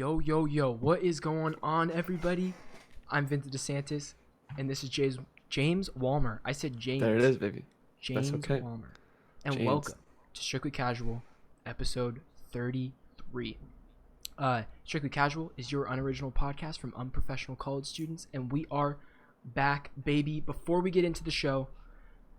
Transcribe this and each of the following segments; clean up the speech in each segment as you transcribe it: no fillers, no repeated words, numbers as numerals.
Yo, what is going on, everybody? I'm Vincent DeSantis, and this is James Walmer. I said James. There it is, baby. James That's okay. Walmer. And James. welcome to Strictly Casual, episode 33. Strictly Casual is your unoriginal podcast from unprofessional college students, and we are back, baby. Before we get into the show,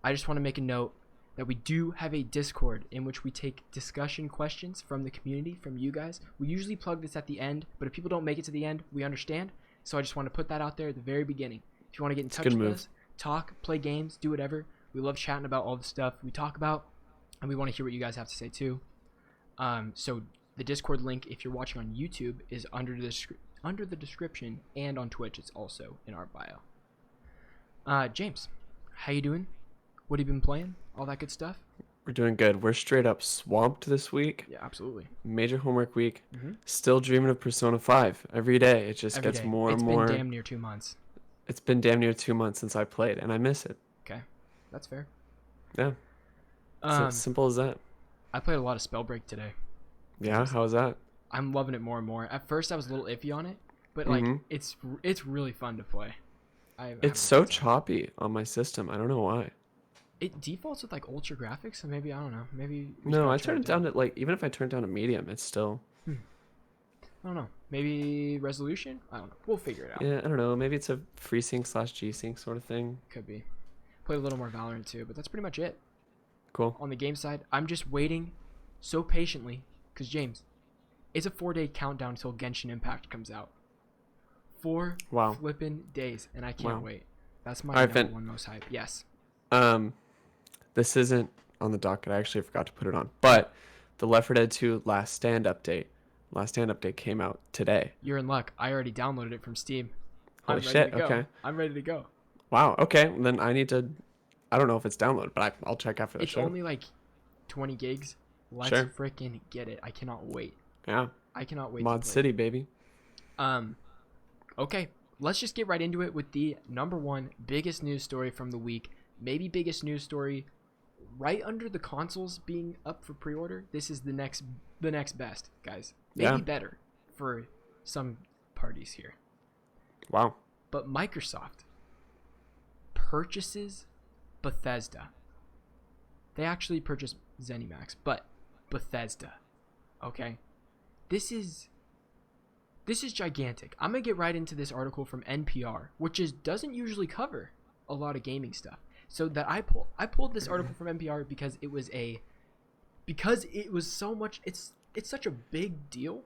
I just want to make a note that we do have a Discord in which we take discussion questions from the community, from you guys. We usually plug this at the end, but if people don't make it to the end, we understand. So I just want to put that out there at the very beginning. If you want to get in touch with us, talk, play games, do whatever. We love chatting about all the stuff we talk about, and we want to hear what you guys have to say too. So the Discord link, if you're watching on YouTube, is under the description, and on Twitch it's also in our bio. James, how you doing? What have you been playing? All that good stuff? We're doing good. We're straight up swamped this week. Yeah, absolutely. Major homework week. Still dreaming of Persona 5 every day. It just gets more and more. It's been damn near 2 months. It's been damn near 2 months since I played, and I miss it. Okay, that's fair. Yeah. It's as simple as that. I played a lot of Spellbreak today. Yeah, how was that? I'm loving it more and more. At first, I was a little iffy on it, but like it's really fun to play. It's so choppy on my system. I don't know why. It defaults with like ultra graphics, so maybe, I don't know. Maybe. No, I turned it down to like, even if I turn it down to medium, it's still. I don't know. Maybe resolution? I don't know. We'll figure it out. Yeah, I don't know. Maybe it's a FreeSync / G-Sync sort of thing. Could be. Play a little more Valorant too, but that's pretty much it. Cool. On the game side, I'm just waiting so patiently, because James, it's a 4-day countdown until Genshin Impact comes out. 4 flipping days, and I can't wait. That's my number one most hype. Yes. This isn't on the docket. I actually forgot to put it on. But the Left 4 Dead 2 Last Stand update came out today. You're in luck. I already downloaded it from Steam. Holy shit, okay. I'm ready to go. Wow, okay. Then I need to... I don't know if it's downloaded, but I'll check after the show. It's only like 20 gigs. Let's freaking get it. I cannot wait. Yeah. I cannot wait. Mod City, baby. Okay. Let's just get right into it with the number one biggest news story from the week. Maybe biggest news story right under the consoles being up for pre-order. This is the next best, guys. Maybe better for some parties here. Wow. But Microsoft purchases Bethesda. They actually purchased ZeniMax, but Bethesda. Okay? This is gigantic. I'm going to get right into this article from NPR, which doesn't usually cover a lot of gaming stuff. So that I pulled this article from NPR because it was so much. It's such a big deal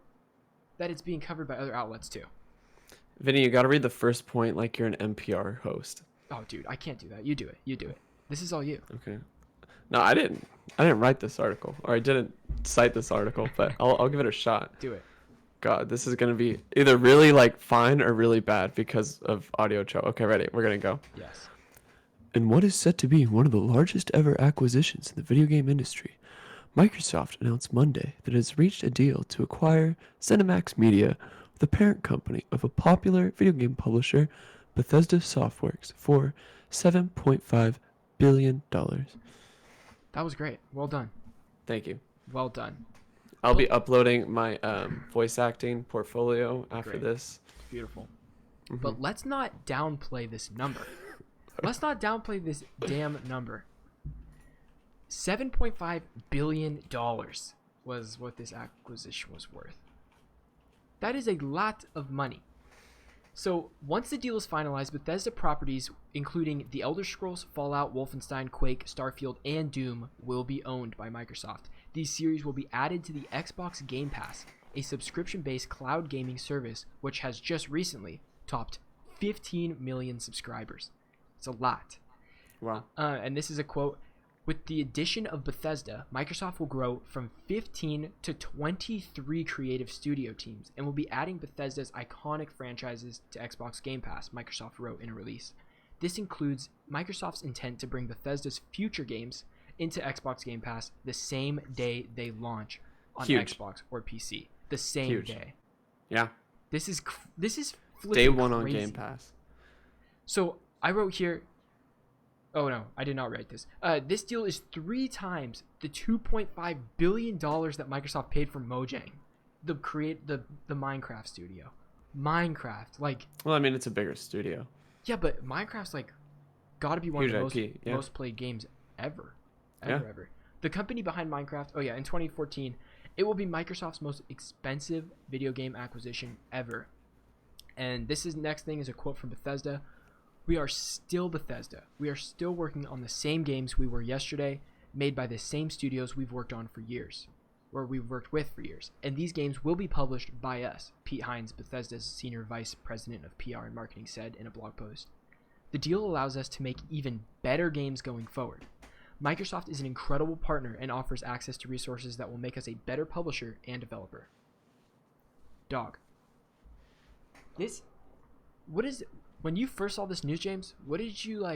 that it's being covered by other outlets too. Vinny, you got to read the first point like you're an NPR host. Oh, dude, I can't do that. You do it. This is all you. Okay. No, I didn't write this article, or I didn't cite this article, but I'll give it a shot. Do it. God, this is gonna be either really like fine or really bad because of audio choke. Okay, ready? We're gonna go. Yes. In what is set to be one of the largest ever acquisitions in the video game industry, Microsoft announced Monday that it has reached a deal to acquire ZeniMax Media, the parent company of a popular video game publisher, Bethesda Softworks, for $7.5 billion. That was great. Well done. Thank you. Well done. I'll be uploading my voice acting portfolio after this. Beautiful. But let's not downplay this number. Let's not downplay this damn number. $7.5 billion was what this acquisition was worth. That is a lot of money. So once the deal is finalized, Bethesda properties, including The Elder Scrolls, Fallout, Wolfenstein, Quake, Starfield, and Doom, will be owned by Microsoft. These series will be added to the Xbox Game Pass, a subscription-based cloud gaming service which has just recently topped 15 million subscribers. It's a lot. Wow. And this is a quote. With the addition of Bethesda, Microsoft will grow from 15 to 23 creative studio teams and will be adding Bethesda's iconic franchises to Xbox Game Pass, Microsoft wrote in a release. This includes Microsoft's intent to bring Bethesda's future games into Xbox Game Pass the same day they launch on Xbox or PC. The same day. Yeah. This is day one crazy. On Game Pass. So I wrote here. Oh no, I did not write this. This deal is 3 times the $2.5 billion that Microsoft paid for Mojang. the Minecraft studio. Minecraft, like, Well, I mean, it's a bigger studio. yeah, but Minecraft's like got to be one Huge of the most IP, yeah. most played games ever, Yeah. ever. The company behind Minecraft. Oh yeah, in 2014, it will be Microsoft's most expensive video game acquisition ever. And this is next thing is a quote from Bethesda. We are still Bethesda. We are still working on the same games we were yesterday, made by the same studios we've worked on for years, or we've worked with for years. And these games will be published by us, Pete Hines, Bethesda's senior vice president of PR and marketing, said in a blog post. The deal allows us to make even better games going forward. Microsoft is an incredible partner and offers access to resources that will make us a better publisher and developer. Dog. When you first saw this news, James, what did you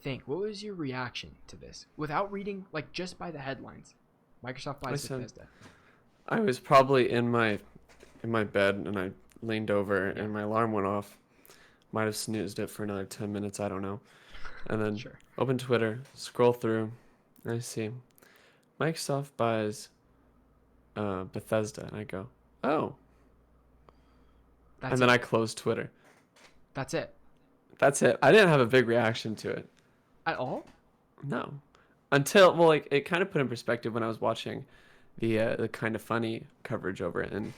think? What was your reaction to this? Without reading, just by the headlines. Microsoft buys Bethesda. I was probably in my bed and I leaned over and my alarm went off. Might have snoozed it for another 10 minutes, I don't know. And then open Twitter, scroll through, and I see Microsoft buys Bethesda, and I go, oh. Then I closed Twitter. That's it. That's it. I didn't have a big reaction to it. At all? No. Until, well, it kind of put in perspective when I was watching the kind of funny coverage over it. And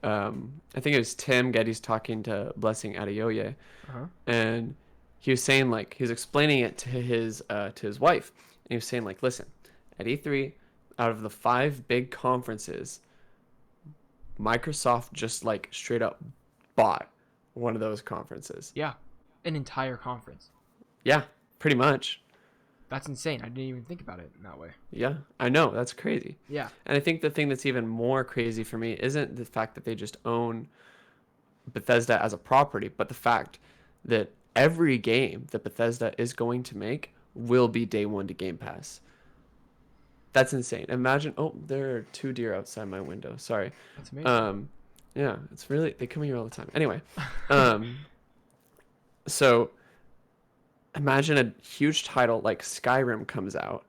I think it was Tim Geddes talking to Blessing Adeoye. And he was saying, he was explaining it to his wife. And he was saying, listen, at E3, out of the 5 big conferences, Microsoft just, straight up bought one of those conferences. Yeah. An entire conference. Yeah, pretty much. That's insane. I didn't even think about it in that way. Yeah, I know. That's crazy. Yeah. And I think the thing that's even more crazy for me isn't the fact that they just own Bethesda as a property, but the fact that every game that Bethesda is going to make will be day one to Game Pass. That's insane. Imagine, there are 2 deer outside my window. Sorry. That's amazing. Yeah, it's really, they come here all the time. Anyway, so imagine a huge title like Skyrim comes out,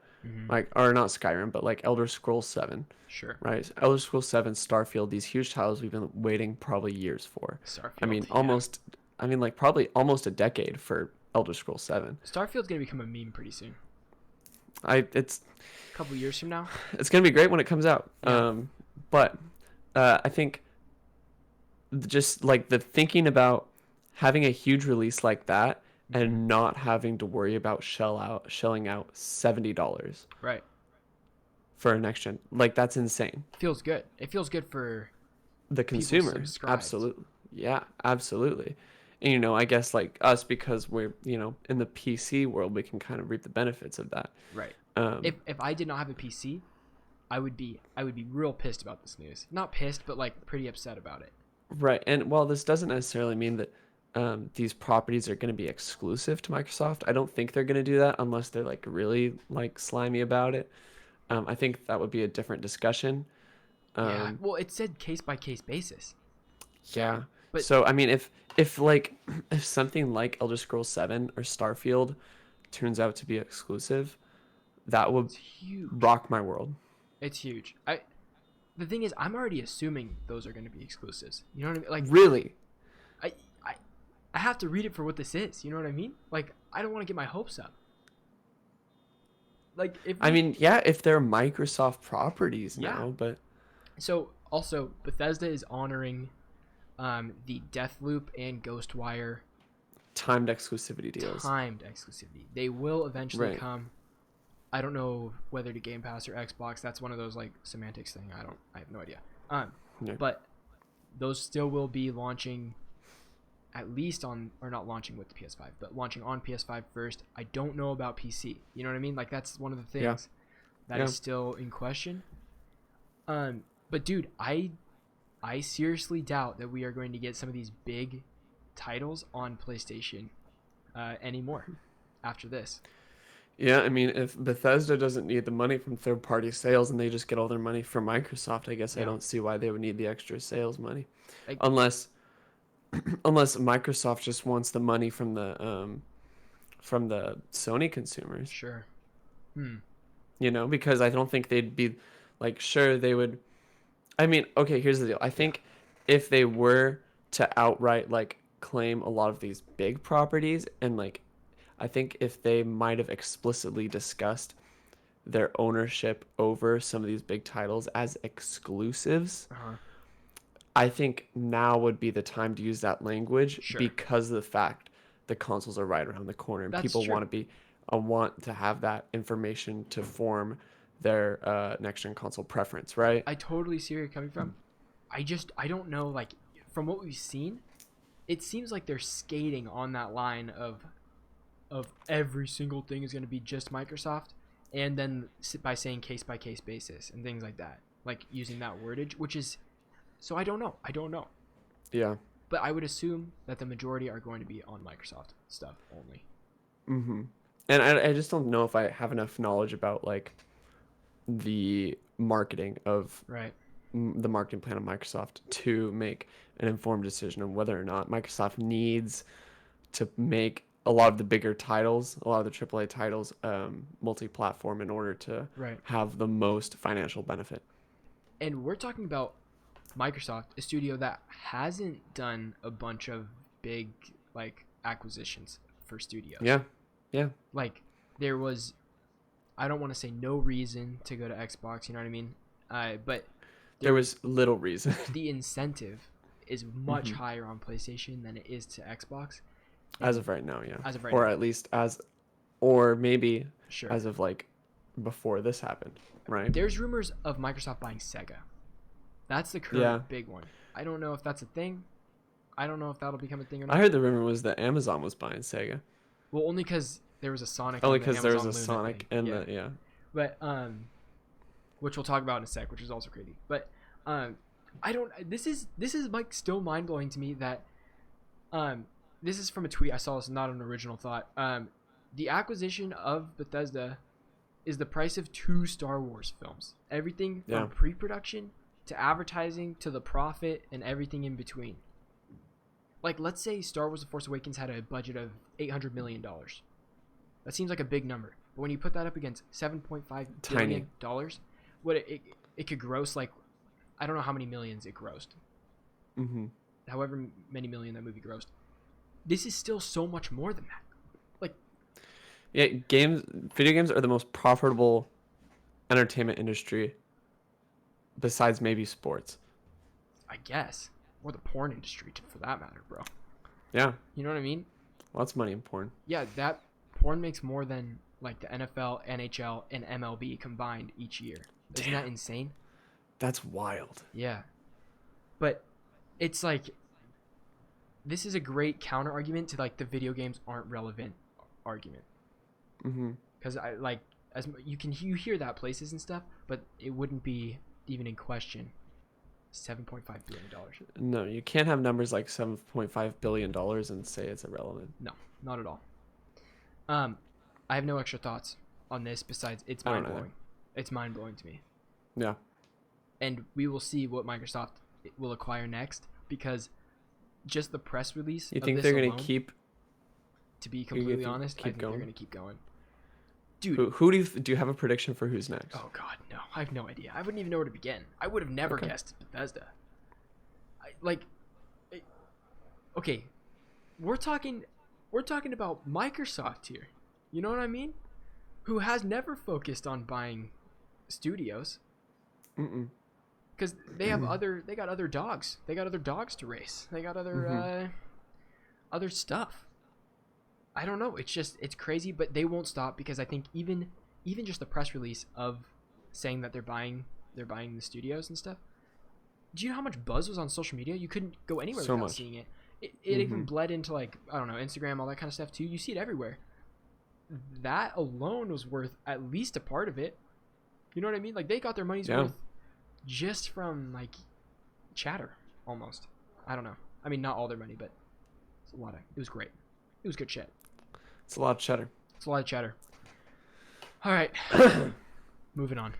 or not Skyrim, but Elder Scrolls 7. Sure. Right. Elder Scrolls 7, Starfield, these huge titles we've been waiting probably years for. Starfield. Probably almost a decade for Elder Scrolls 7. Starfield's going to become a meme pretty soon. It's a couple years from now. It's going to be great when it comes out. Yeah. But I think just the thinking about having a huge release like that and not having to worry about shelling out $70 right for a next gen, that's insane. Feels good. It feels good for the consumer. Absolutely. Yeah, absolutely. And I guess us, because we're in the PC world, we can kind of reap the benefits of that. Right. If I did not have a PC, I would be real pissed about this news. Not pissed, but pretty upset about it. Right. And while this doesn't necessarily mean that these properties are going to be exclusive to Microsoft, I don't think they're going to do that unless they're really slimy about it. I think that would be a different discussion. Yeah. Well, it said case by case basis. Yeah. But so if something like Elder Scrolls 7 or Starfield turns out to be exclusive, that would rock my world. It's huge. The thing is, I'm already assuming those are going to be exclusives. You know what I mean? Really? I have to read it for what this is. You know what I mean? I don't want to get my hopes up. If they're Microsoft properties now, but so also Bethesda is honoring the Deathloop and Ghostwire timed exclusivity deals. They will eventually come. I don't know whether to Game Pass or Xbox. That's one of those semantics thing. I have no idea. But those still will be launching at least on, or not launching with the PS5, but launching on PS5 first. I don't know about PC. You know what I mean? That's one of the things that is still in question. But dude, I seriously doubt that we are going to get some of these big titles on PlayStation anymore after this. Yeah, if Bethesda doesn't need the money from third-party sales and they just get all their money from Microsoft, I guess I don't see why they would need the extra sales money, unless Microsoft just wants the money from the Sony consumers. I mean, okay, here's the deal. I think if they were to outright like claim a lot of these big properties and like I think if they might have explicitly discussed their ownership over some of these big titles as exclusives, Uh-huh. I think now would be the time to use that language Sure. because of the fact the consoles are right around the corner and That's people true. want to have that information to form their next gen console preference, right? I totally see where you're coming from. I don't know, like, from what we've seen, it seems like they're skating on that line of every single thing is going to be just Microsoft, and then by saying case by case basis and things like that, like using that wordage, which is so I don't know. I don't know, Yeah. but I would assume that the majority are going to be on Microsoft stuff only. Mm-hmm. And I just don't know if I have enough knowledge about like the marketing of Right. the marketing plan of Microsoft to make an informed decision on whether or not Microsoft needs to make a lot of the bigger titles, a lot of the AAA titles, multi-platform in order to Right. have the most financial benefit. And we're talking about Microsoft, a studio that hasn't done a bunch of big like acquisitions for studios. Yeah, yeah. Like there was, I don't want to say no reason to go to Xbox. You know what I mean? But There was little reason. the incentive is much Mhm. higher on PlayStation than it is to Xbox. As And of right now, yeah. as of right Or now, at least or maybe sure. as of like before this happened, right? There's rumors of Microsoft buying Sega. That's the current Yeah. big one. I don't know if that's a thing. I don't know if that'll become a thing or I not. heard the rumor was that Amazon was buying Sega. Well, only because there was a Sonic Only on the because there was Amazon a Luna Sonic thing. and Yeah, the yeah. but which we'll talk about in a sec, which is also crazy. But I don't. This is like still mind blowing to me that this is from a tweet I saw. It's not an original thought. The acquisition of Bethesda is the price of 2 Star Wars films. Everything from Yeah. pre-production to advertising to the profit and everything in between. Like, let's say Star Wars: The Force Awakens had a budget of $800 million. That seems like a big number, but when you put that up against $7.5 billion, what it could gross, like, I don't know how many millions it grossed. Mm-hmm. However many million that movie grossed. This is still so much more than that. Like, Yeah, video games are the most profitable entertainment industry besides maybe sports. I guess, or the porn industry for that matter, bro. Yeah, You know what I mean? lots of money in porn. Yeah, that porn makes more than like the NFL, NHL, and MLB combined each year. Isn't that insane? That's wild. Yeah. But it's like this is a great counter argument to like the video games aren't relevant argument. Mm-hmm. Because I like you hear that places and stuff, but it wouldn't be even in question. $7.5 billion. No, you can't have numbers like $7.5 billion and say it's irrelevant. No, not at all. I have no extra thoughts on this besides it's I don't mind either. blowing. It's mind blowing to me. Yeah. And we will see what Microsoft will acquire next because just the press release You of think this they're alone, going to keep... to be completely think honest, I keep think going? they're going to keep going. Dude, Who do you have a prediction for who's next? oh god, no. I have no idea. I wouldn't even know where to begin. I would have never Okay. guessed Bethesda. Okay, we're talking about Microsoft here. You know what I mean? Who has never focused on buying studios Mm-mm. because they got other dogs. They got other dogs to race. They got other other stuff. I don't know. It's crazy, but they won't stop because I think even just the press release of saying that they're buying the studios and stuff. Do you know how much buzz was on social media? You couldn't go anywhere So without much. seeing it. It even bled into like I don't know Instagram, all that kind of stuff too. You see it everywhere. That alone was worth at least a part of it. You know what I mean? Like they got their money's worth just from like chatter almost. I don't know. I mean, not all their money, but it's a lot of. It was great. It was good shit. It's a lot of cheddar. It's a lot of chatter. All right, moving on.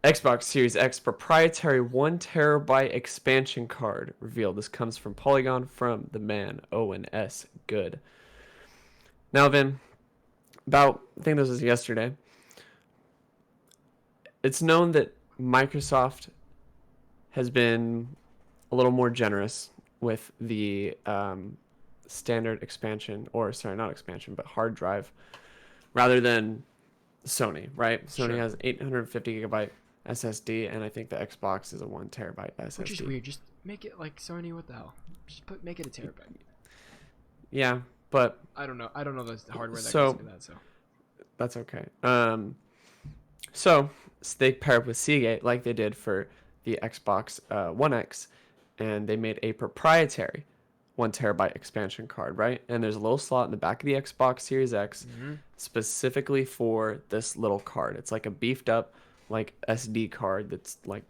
Xbox Series X proprietary 1 terabyte expansion card revealed. This comes from Polygon from the man Owen S. Good. Now, Vin, I think this was yesterday. It's known that Microsoft has been a little more generous with the standard expansion, or sorry, not expansion, but hard drive, rather than Sony, right? Sony Sure. has 850 gigabyte SSD, and I think the Xbox is a 1 terabyte SSD. Which is weird. Just make it like Sony. What the hell? Make it a terabyte. Yeah, but I don't know the hardware that so goes into that. So that's okay. So they pair up with Seagate like they did for the Xbox One X, and they made a proprietary 1 terabyte expansion card, right? And there's a little slot in the back of the Xbox Series X specifically for this little card. It's like a beefed up like SD card that's like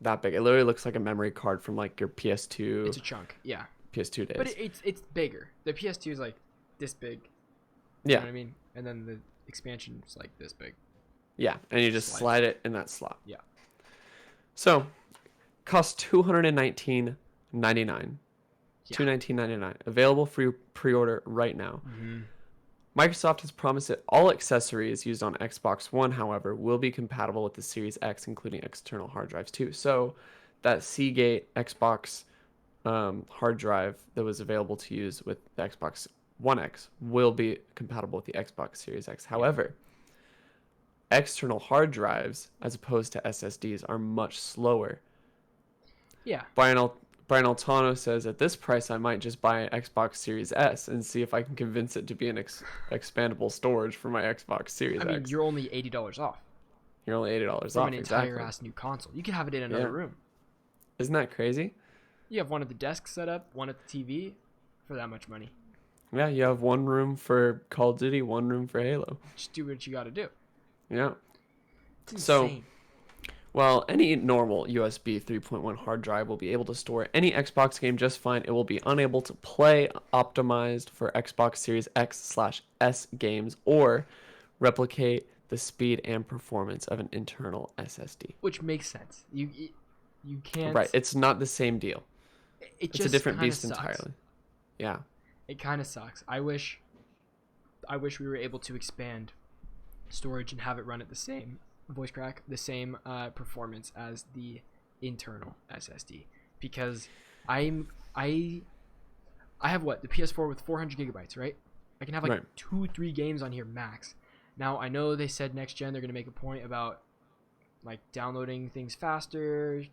that big. It literally looks like a memory card from like your PS2. it's a chunk. Yeah. PS2 days. But it's bigger. The PS2 is like this big. Yeah. You know what I mean? And then the expansion is like this big. Yeah, and you just slide it in that slot. Yeah. So, costs $219.99. Yeah. $219.99. Available for your pre-order right now. Mm-hmm. Microsoft has promised that all accessories used on Xbox One, however, will be compatible with the Series X, including external hard drives too. So, that Seagate Xbox hard drive that was available to use with the Xbox One X will be compatible with the Xbox Series X. However, external hard drives, as opposed to SSDs, are much slower. Yeah. Brian Altano says, at this price, I might just buy an Xbox Series S and see if I can convince it to be an expandable storage for my Xbox Series X. I mean, you're only $80 off. You're only $80 off, from an entire ass new console. You can have it in another room. Isn't that crazy? You have one at the desk set up, one at the TV, for that much money. Yeah, you have one room for Call of Duty, one room for Halo. Just do what you got to do. Yeah. It's insane. So, while any normal USB 3.1 hard drive will be able to store any Xbox game just fine, it will be unable to play optimized for Xbox Series X/S games or replicate the speed and performance of an internal SSD. Which makes sense. You can't. Right, it's not the same deal. It's a different beast sucks. entirely. Yeah. It kind of sucks. I wish we were able to expand storage and have it run at the same voice crack, the same performance as the internal SSD, because I have the PS4 with 400 gigabytes, right? I can have like 2-3 games on here max. Now I know they said next gen they're gonna make a point about like downloading things faster,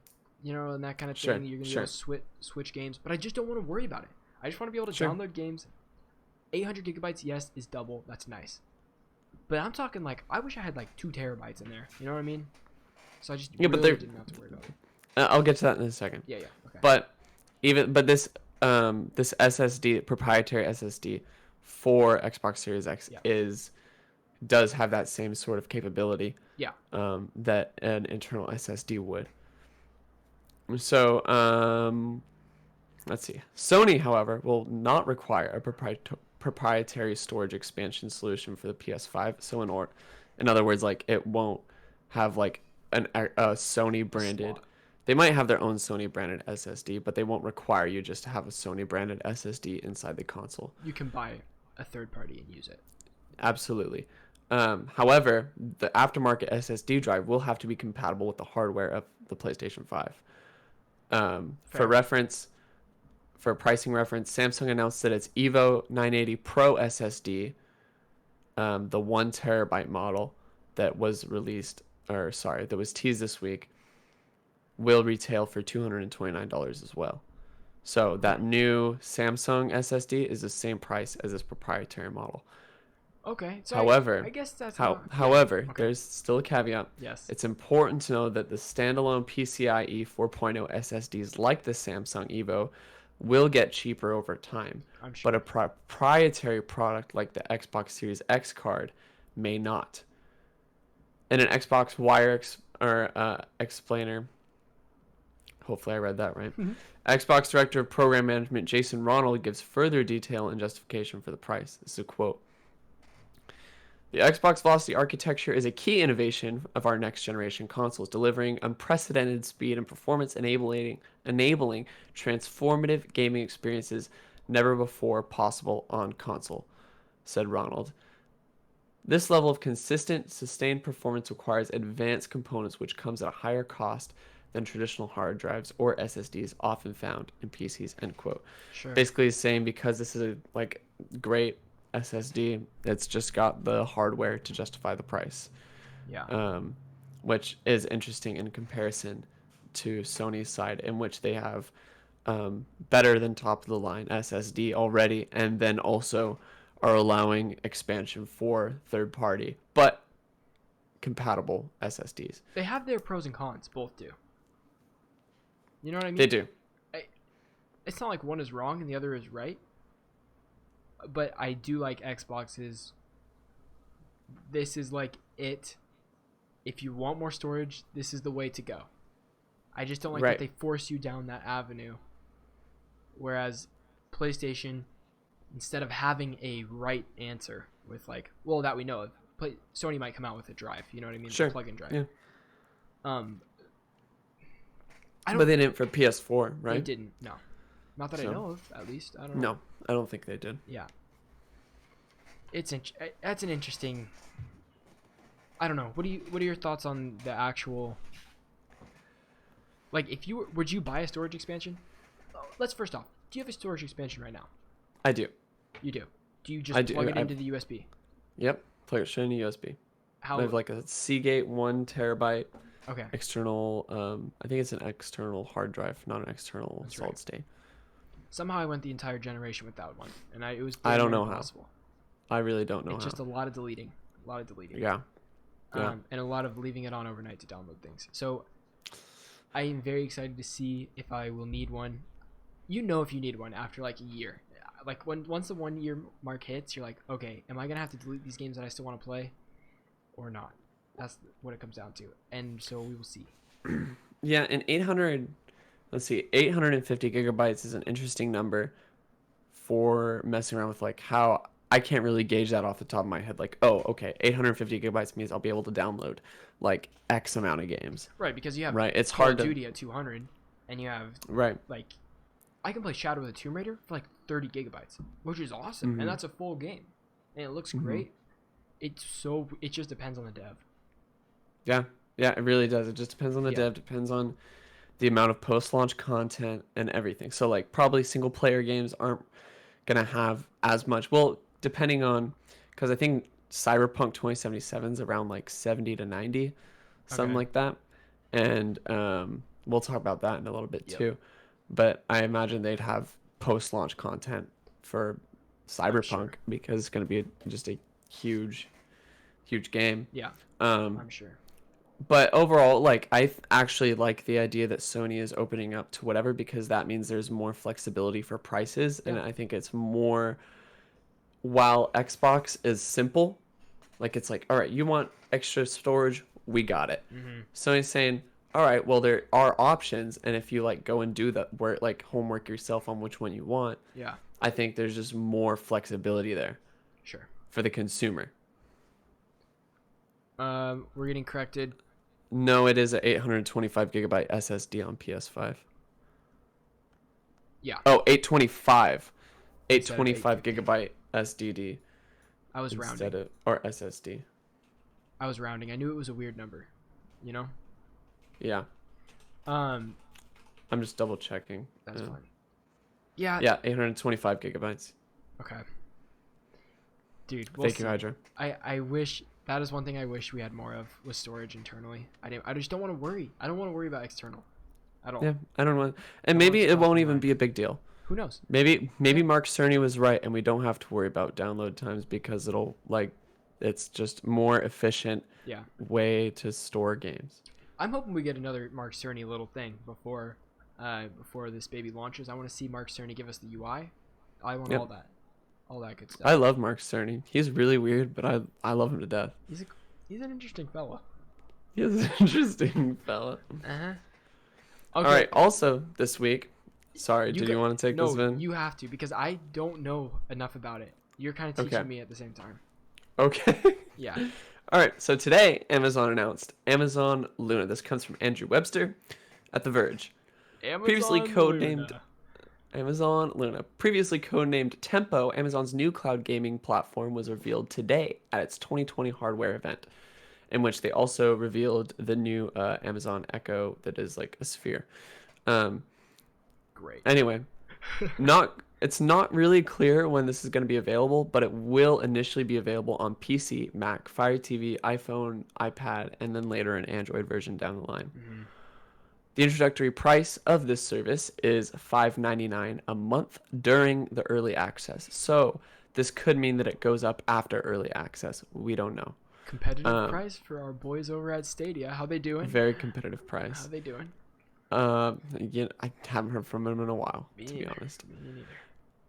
and that kind of thing. You're gonna be able to switch games, but I just don't want to worry about it. I just want to be able to download games. 800 gigabytes, yes, is double. That's nice. But I'm talking like, I wish I had like 2 terabytes in there. You know what I mean? So I just didn't have to worry about it. I'll get to that in a second. Yeah. Okay. But this SSD, proprietary SSD for Xbox Series X does have that same sort of capability. Yeah. That an internal SSD would. So let's see. Sony, however, will not require a proprietary storage expansion solution for the PS5. So in other words, like it won't have like a Sony branded. They might have their own Sony branded SSD, but they won't require you just to have a Sony branded SSD inside the console. You can buy a third party and use it. Absolutely. However, the aftermarket SSD drive will have to be compatible with the hardware of the PlayStation 5. For pricing reference, Samsung announced that its Evo 980 Pro SSD, the 1 terabyte model that was teased this week, will retail for $229 as well. So that new Samsung SSD is the same price as this proprietary model. Okay. So however, I guess that's there's still a caveat. Yes. It's important to know that the standalone PCIe 4.0 SSDs like the Samsung Evo will get cheaper over time. I'm sure. But a proprietary product like the Xbox Series X card may not. In an Xbox Wire explainer, hopefully I read that right. Mm-hmm. Xbox Director of Program Management Jason Ronald gives further detail and justification for the price. This is a quote. The Xbox Velocity architecture is a key innovation of our next generation consoles, delivering unprecedented speed and performance, enabling transformative gaming experiences never before possible on console, said Ronald. This level of consistent, sustained performance requires advanced components, which comes at a higher cost than traditional hard drives or SSDs often found in PCs, end quote. Sure. Basically saying because this is a like great SSD, it's just got the hardware to justify the price. Yeah. Which is interesting in comparison to Sony's side, in which they have better than top of the line SSD already, and then also are allowing expansion for third party but compatible SSDs. They have their pros and cons. Both do. You know what I mean? They do. It's not like one is wrong and the other is right. But I do like Xbox's. This is like it. If you want more storage, this is the way to go. I just don't like that they force you down that avenue. Whereas PlayStation, instead of having a right answer with like, well, that we know of, Sony might come out with a drive. You know what I mean? Sure. A plug-in drive. Yeah. But they didn't for PS4, right? They didn't. No, not that I know of. At least I don't know. No, I don't think they did. Yeah. That's an interesting. I don't know. What are your thoughts on the actual? Like, if you would you buy a storage expansion? Let's first off, do you have a storage expansion right now? I do. You do. Do you just plug it into the USB? Yep. Plug it straight into USB. I have like a Seagate 1 terabyte. Okay. External. I think it's an external hard drive, not an external solid state. Somehow I went the entire generation without one, and it was. I don't know impossible. How. I really don't know it's how. Just a lot of deleting. Yeah. And a lot of leaving it on overnight to download things. So I am very excited to see if I will need one. You know if you need one after like a year. Like once the 1 year mark hits, you're like, okay, am I going to have to delete these games that I still want to play or not? That's what it comes down to. And so we will see. Yeah, and 850 gigabytes is an interesting number for messing around with like how I can't really gauge that off the top of my head. Like, oh, okay, 850 gigabytes means I'll be able to download like X amount of games. Right, because you have it's Call hard of Duty at 200, and you have like I can play Shadow of the Tomb Raider for like 30 gigabytes, which is awesome, and that's a full game, and it looks great. It just depends on the dev. Yeah, it really does. It just depends on the dev. Depends on the amount of post-launch content and everything. So like probably single-player games aren't gonna have as much. Well, depending on, because I think Cyberpunk 2077 is around like 70 to 90, something like that, and we'll talk about that in a little bit too. But I imagine they'd have post-launch content for Cyberpunk because it's going to be just a huge game. Yeah, I'm sure. But overall, like I actually like the idea that Sony is opening up to whatever, because that means there's more flexibility for prices, and I think it's more. While Xbox is simple, like it's like, all right, you want extra storage, we got it. Sony's saying, all right, well, there are options, and if you like go and do that work, like homework yourself on which one you want, I think there's just more flexibility there. Sure. For the consumer. We're getting corrected. No, it is an 825 gigabyte SSD on PS5. Yeah. Oh, 825 gigabyte SDD. I was rounding. Or SSD. I was rounding. I knew it was a weird number, you know? Yeah. I'm just double checking. That's fine. Yeah. Yeah, 825 gigabytes. Okay. Dude, thank you, Hydra. I wish that is one thing I wish we had more of, was storage internally. I just don't want to worry. I don't want to worry about external at all. Yeah, I don't want, and maybe it won't even be a big deal. Who knows? Maybe Mark Cerny was right, and we don't have to worry about download times because it's just more efficient way to store games. I'm hoping we get another Mark Cerny little thing before this baby launches. I want to see Mark Cerny give us the UI. I want all that good stuff. I love Mark Cerny. He's really weird, but I love him to death. He's an interesting fella. He is an interesting fella. Okay. All right. Also this week. Sorry, did you want to take this, Vin? No, you have to, because I don't know enough about it. You're kind of teaching me at the same time. Okay. Yeah. All right, so today Amazon announced Amazon Luna. This comes from Andrew Webster at The Verge. Previously codenamed Amazon Luna. Previously codenamed Tempo, Amazon's new cloud gaming platform was revealed today at its 2020 hardware event. in which they also revealed the new Amazon Echo that is like a sphere. Great. Anyway, it's not really clear when this is going to be available, but it will initially be available on PC, Mac, Fire TV, iPhone, iPad, and then later an Android version down the line. Mm-hmm. The introductory price of this service is $5.99 a month during the early access. So this could mean that it goes up after early access. We don't know. Competitive price for our boys over at Stadia. How they doing? Very competitive price. How they doing? Again, I haven't heard from them in a while, Me to neither. be honest. Me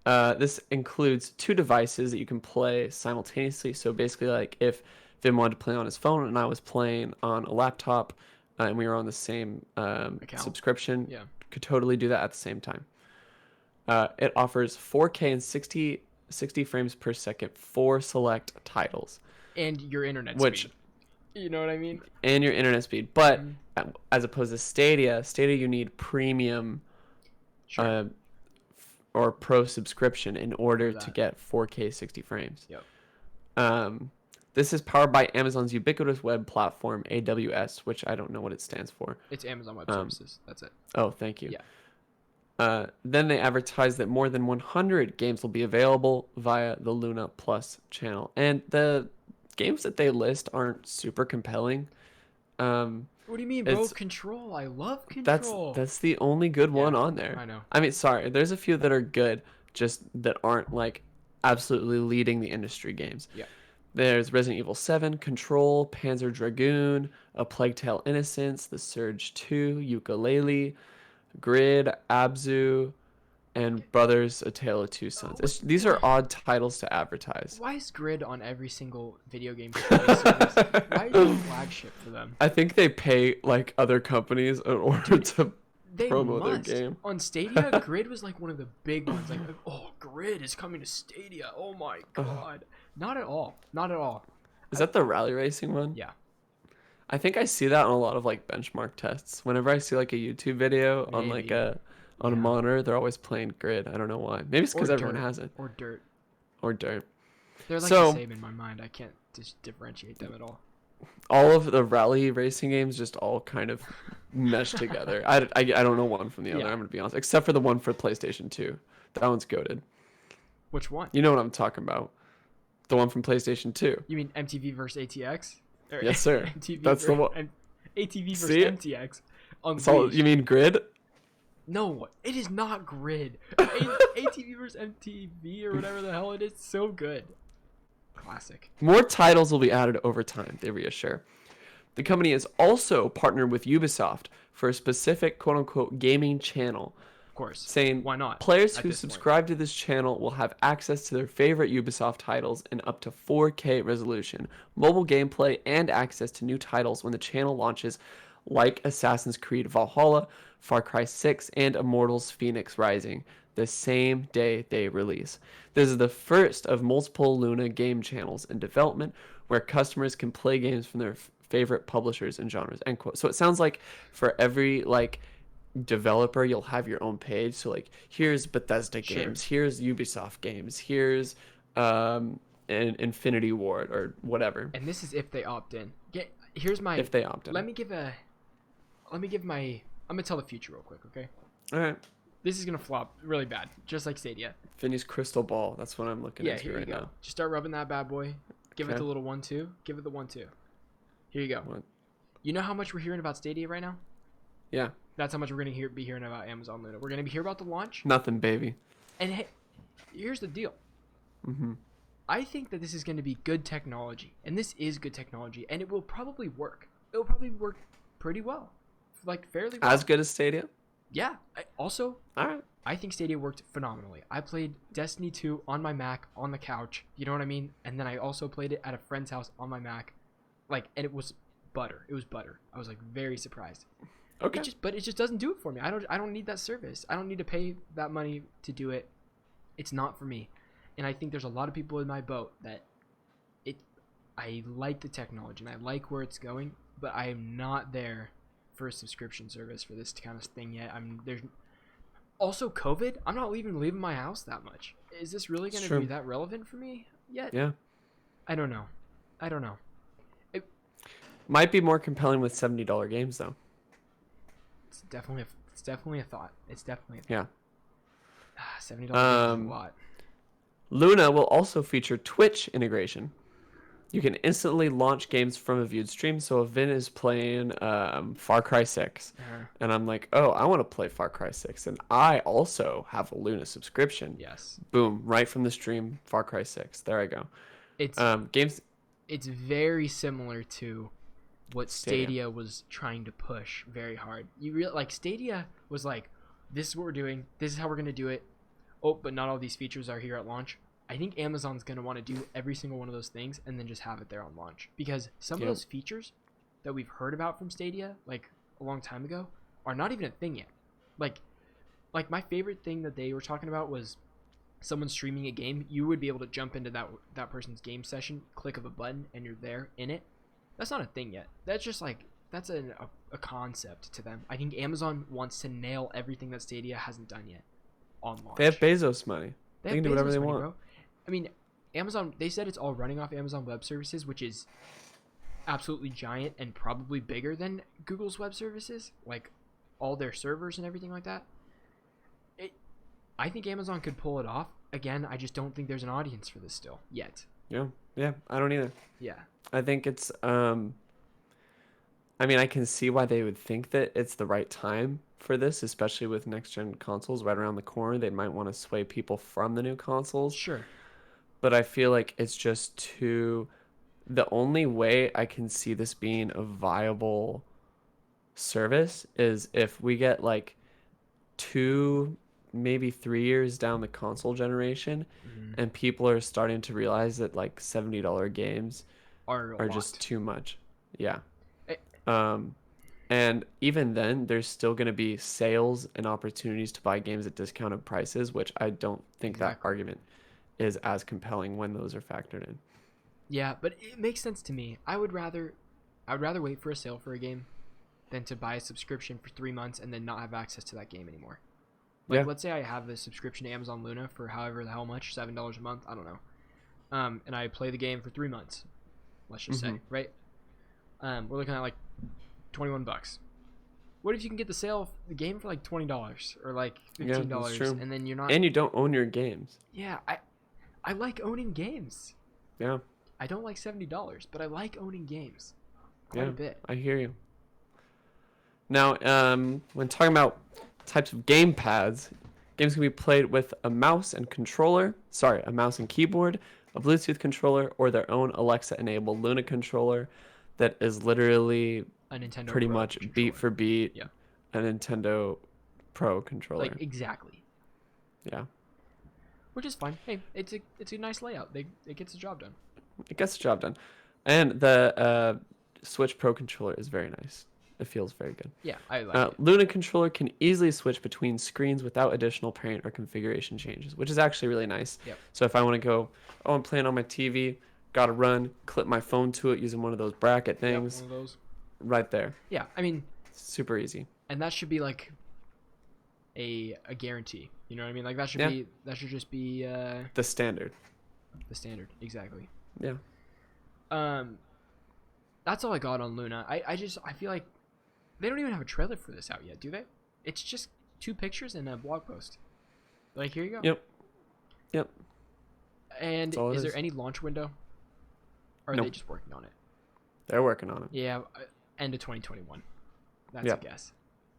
neither. This includes 2 devices that you can play simultaneously. So basically, like if Vim wanted to play on his phone and I was playing on a laptop, and we were on the same subscription, Yeah. could totally do that at the same time. It offers 4K and 60 frames per second for select titles. And your internet speed. You know what I mean? And your internet speed. But as opposed to Stadia, you need premium or pro subscription in order to get 4K 60 frames. Yep. This is powered by Amazon's ubiquitous web platform, AWS, which I don't know what it stands for. It's Amazon Web Services. That's it. Oh, thank you. Yeah. Then they advertise that more than 100 games will be available via the Luna Plus channel. And the games that they list aren't super compelling. What do you mean, bro? Control. I love Control. That's the only good one on there. I know. I mean, sorry, there's a few that are good, just that aren't like absolutely leading the industry games. Yeah. There's Resident Evil 7, Control, Panzer Dragoon, A Plague Tale: Innocence, The Surge 2, Yooka-Laylee, Grid, Abzu, and Brothers: A Tale of Two Sons. These are odd titles to advertise. Why is Grid on every single video game service? Why is it a flagship for them? I think they pay like other companies in order to promote their game. On Stadia, Grid was like one of the big ones. Like, oh, Grid is coming to Stadia. Oh my god. Not at all. Not at all. Is that the rally racing one? Yeah. I think I see that on a lot of like benchmark tests. Whenever I see like a YouTube video on like a monitor, they're always playing Grid. I don't know why. Maybe it's because everyone has it. Or Dirt. So They're like the same in my mind. I can't just differentiate them at all. All of the rally racing games just all kind of mesh together. I don't know one from the other. I'm gonna be honest, except for the one for PlayStation 2. That one's goated. Which one? You know what I'm talking about. The one from PlayStation 2. You mean MTV versus ATX? Or yes, sir. That's the one. ATV versus MTX. You mean Grid? No, it is not Grid. ATV versus MTV or whatever the hell it is. So good. Classic. More titles will be added over time, they reassure. The company has also partnered with Ubisoft for a specific quote-unquote gaming channel. Of course. Saying, why not? Players who subscribe to this channel will have access to their favorite Ubisoft titles in up to 4K resolution, mobile gameplay, and access to new titles when the channel launches, like Assassin's Creed Valhalla, Far Cry 6, and Immortals Phoenix Rising, the same day they release. This is the first of multiple Luna game channels in development where customers can play games from their favorite publishers and genres, end quote. So it sounds like for every like developer you'll have your own page. So like here's Bethesda games, here's Ubisoft games, here's an Infinity Ward or whatever. And this is if they opt in. Here's my if they opt in. Let me give my I'm gonna tell the future real quick, okay? All right. This is gonna flop really bad, just like Stadia. Vinny's crystal ball. That's what I'm looking at right now. Just start rubbing that bad boy. Give it the little 1-2. Give it the 1-2. Here you go. What? You know how much we're hearing about Stadia right now? Yeah. That's how much we're gonna be hearing about Amazon Luna. We're gonna be hearing about the launch. Nothing, baby. And hey, here's the deal. I think that this is going to be good technology, and this is good technology, and it will probably work. It will probably work pretty well, like fairly well. As good as Stadia? Yeah. All right. I think Stadia worked phenomenally. I played Destiny 2 on my Mac on the couch. You know what I mean? And then I also played it at a friend's house on my Mac, and it was butter. It was butter. I was like very surprised. Okay. But it just doesn't do it for me. I don't need that service. I don't need to pay that money to do it. It's not for me. And I think there's a lot of people in my boat that I like the technology and I like where it's going, but I am not there for a subscription service for this kind of thing yet. There's also COVID. I'm not even leaving my house that much. Is this really going to be that relevant for me yet? Yeah. I don't know. Might be more compelling with $70 games though. It's definitely a thought. It's definitely a thought. Yeah. $70 is a lot. Luna will also feature Twitch integration. You can instantly launch games from a viewed stream. So if Vin is playing Far Cry 6, and I'm like, oh, I want to play Far Cry 6, and I also have a Luna subscription. Yes. Boom, right from the stream, Far Cry 6. There I go. It's games. It's very similar to what Stadia was trying to push very hard. Stadia was like, this is what we're doing. This is how we're gonna do it. Oh, but not all these features are here at launch. I think Amazon's going to want to do every single one of those things and then just have it there on launch. Because some of those features that we've heard about from Stadia, like a long time ago, are not even a thing yet. Like my favorite thing that they were talking about was someone streaming a game. You would be able to jump into that person's game session, click of a button, and you're there in it. That's not a thing yet. That's just like, that's a concept to them. I think Amazon wants to nail everything that Stadia hasn't done yet on launch. They have Bezos money. They can do whatever they want. Bro. I mean, Amazon, they said it's all running off Amazon Web Services, which is absolutely giant and probably bigger than Google's web services, like all their servers and everything like that. I think Amazon could pull it off. Again, I just don't think there's an audience for this still yet. Yeah, I don't either. Yeah. I think it's, I mean, I can see why they would think that it's the right time for this, especially with next-gen consoles right around the corner. They might want to sway people from the new consoles. Sure. But I feel like it's just too... The only way I can see this being a viable service is if we get like 2, maybe 3 years down the console generation, and people are starting to realize that like $70 games are just too much. Yeah. And even then, there's still going to be sales and opportunities to buy games at discounted prices, which I don't think that argument is as compelling when those are factored in. Yeah, but it makes sense to me. I would rather wait for a sale for a game than to buy a subscription for 3 months and then not have access to that game anymore. Like, let's say I have a subscription to Amazon Luna for however the hell much, $7 a month, I don't know. And I play the game for 3 months, let's just say, right? We're looking at like $21. What if you can get the game for like $20 or like $15, and then you're not... And you don't own your games. Yeah, I like owning games. Yeah. I don't like $70, but I like owning games quite a bit. I hear you. Now, when talking about types of game pads, games can be played with a mouse and keyboard, a Bluetooth controller, or their own Alexa-enabled Luna controller that is literally a Nintendo pretty Pro much controller. beat for beat a Nintendo Pro controller. Like, exactly. Yeah. Which is fine. Hey, it's a nice layout. It gets the job done. It gets the job done. And the Switch Pro controller is very nice. It feels very good. Yeah, I like it. Luna controller can easily switch between screens without additional parent or configuration changes, which is actually really nice. Yep. So if I want to go, I'm playing on my TV, got to run, clip my phone to it using one of those bracket things. One of those. Right there. Yeah, I mean... Super easy. And that should be like a guarantee. You know what I mean? Like that should just be... the standard. The standard, exactly. Yeah. That's all I got on Luna. I feel like they don't even have a trailer for this out yet, do they? It's just 2 pictures and a blog post. Like, here you go. Yep. And is there any launch window? Or are they just working on it? They're working on it. Yeah, end of 2021. That's a guess.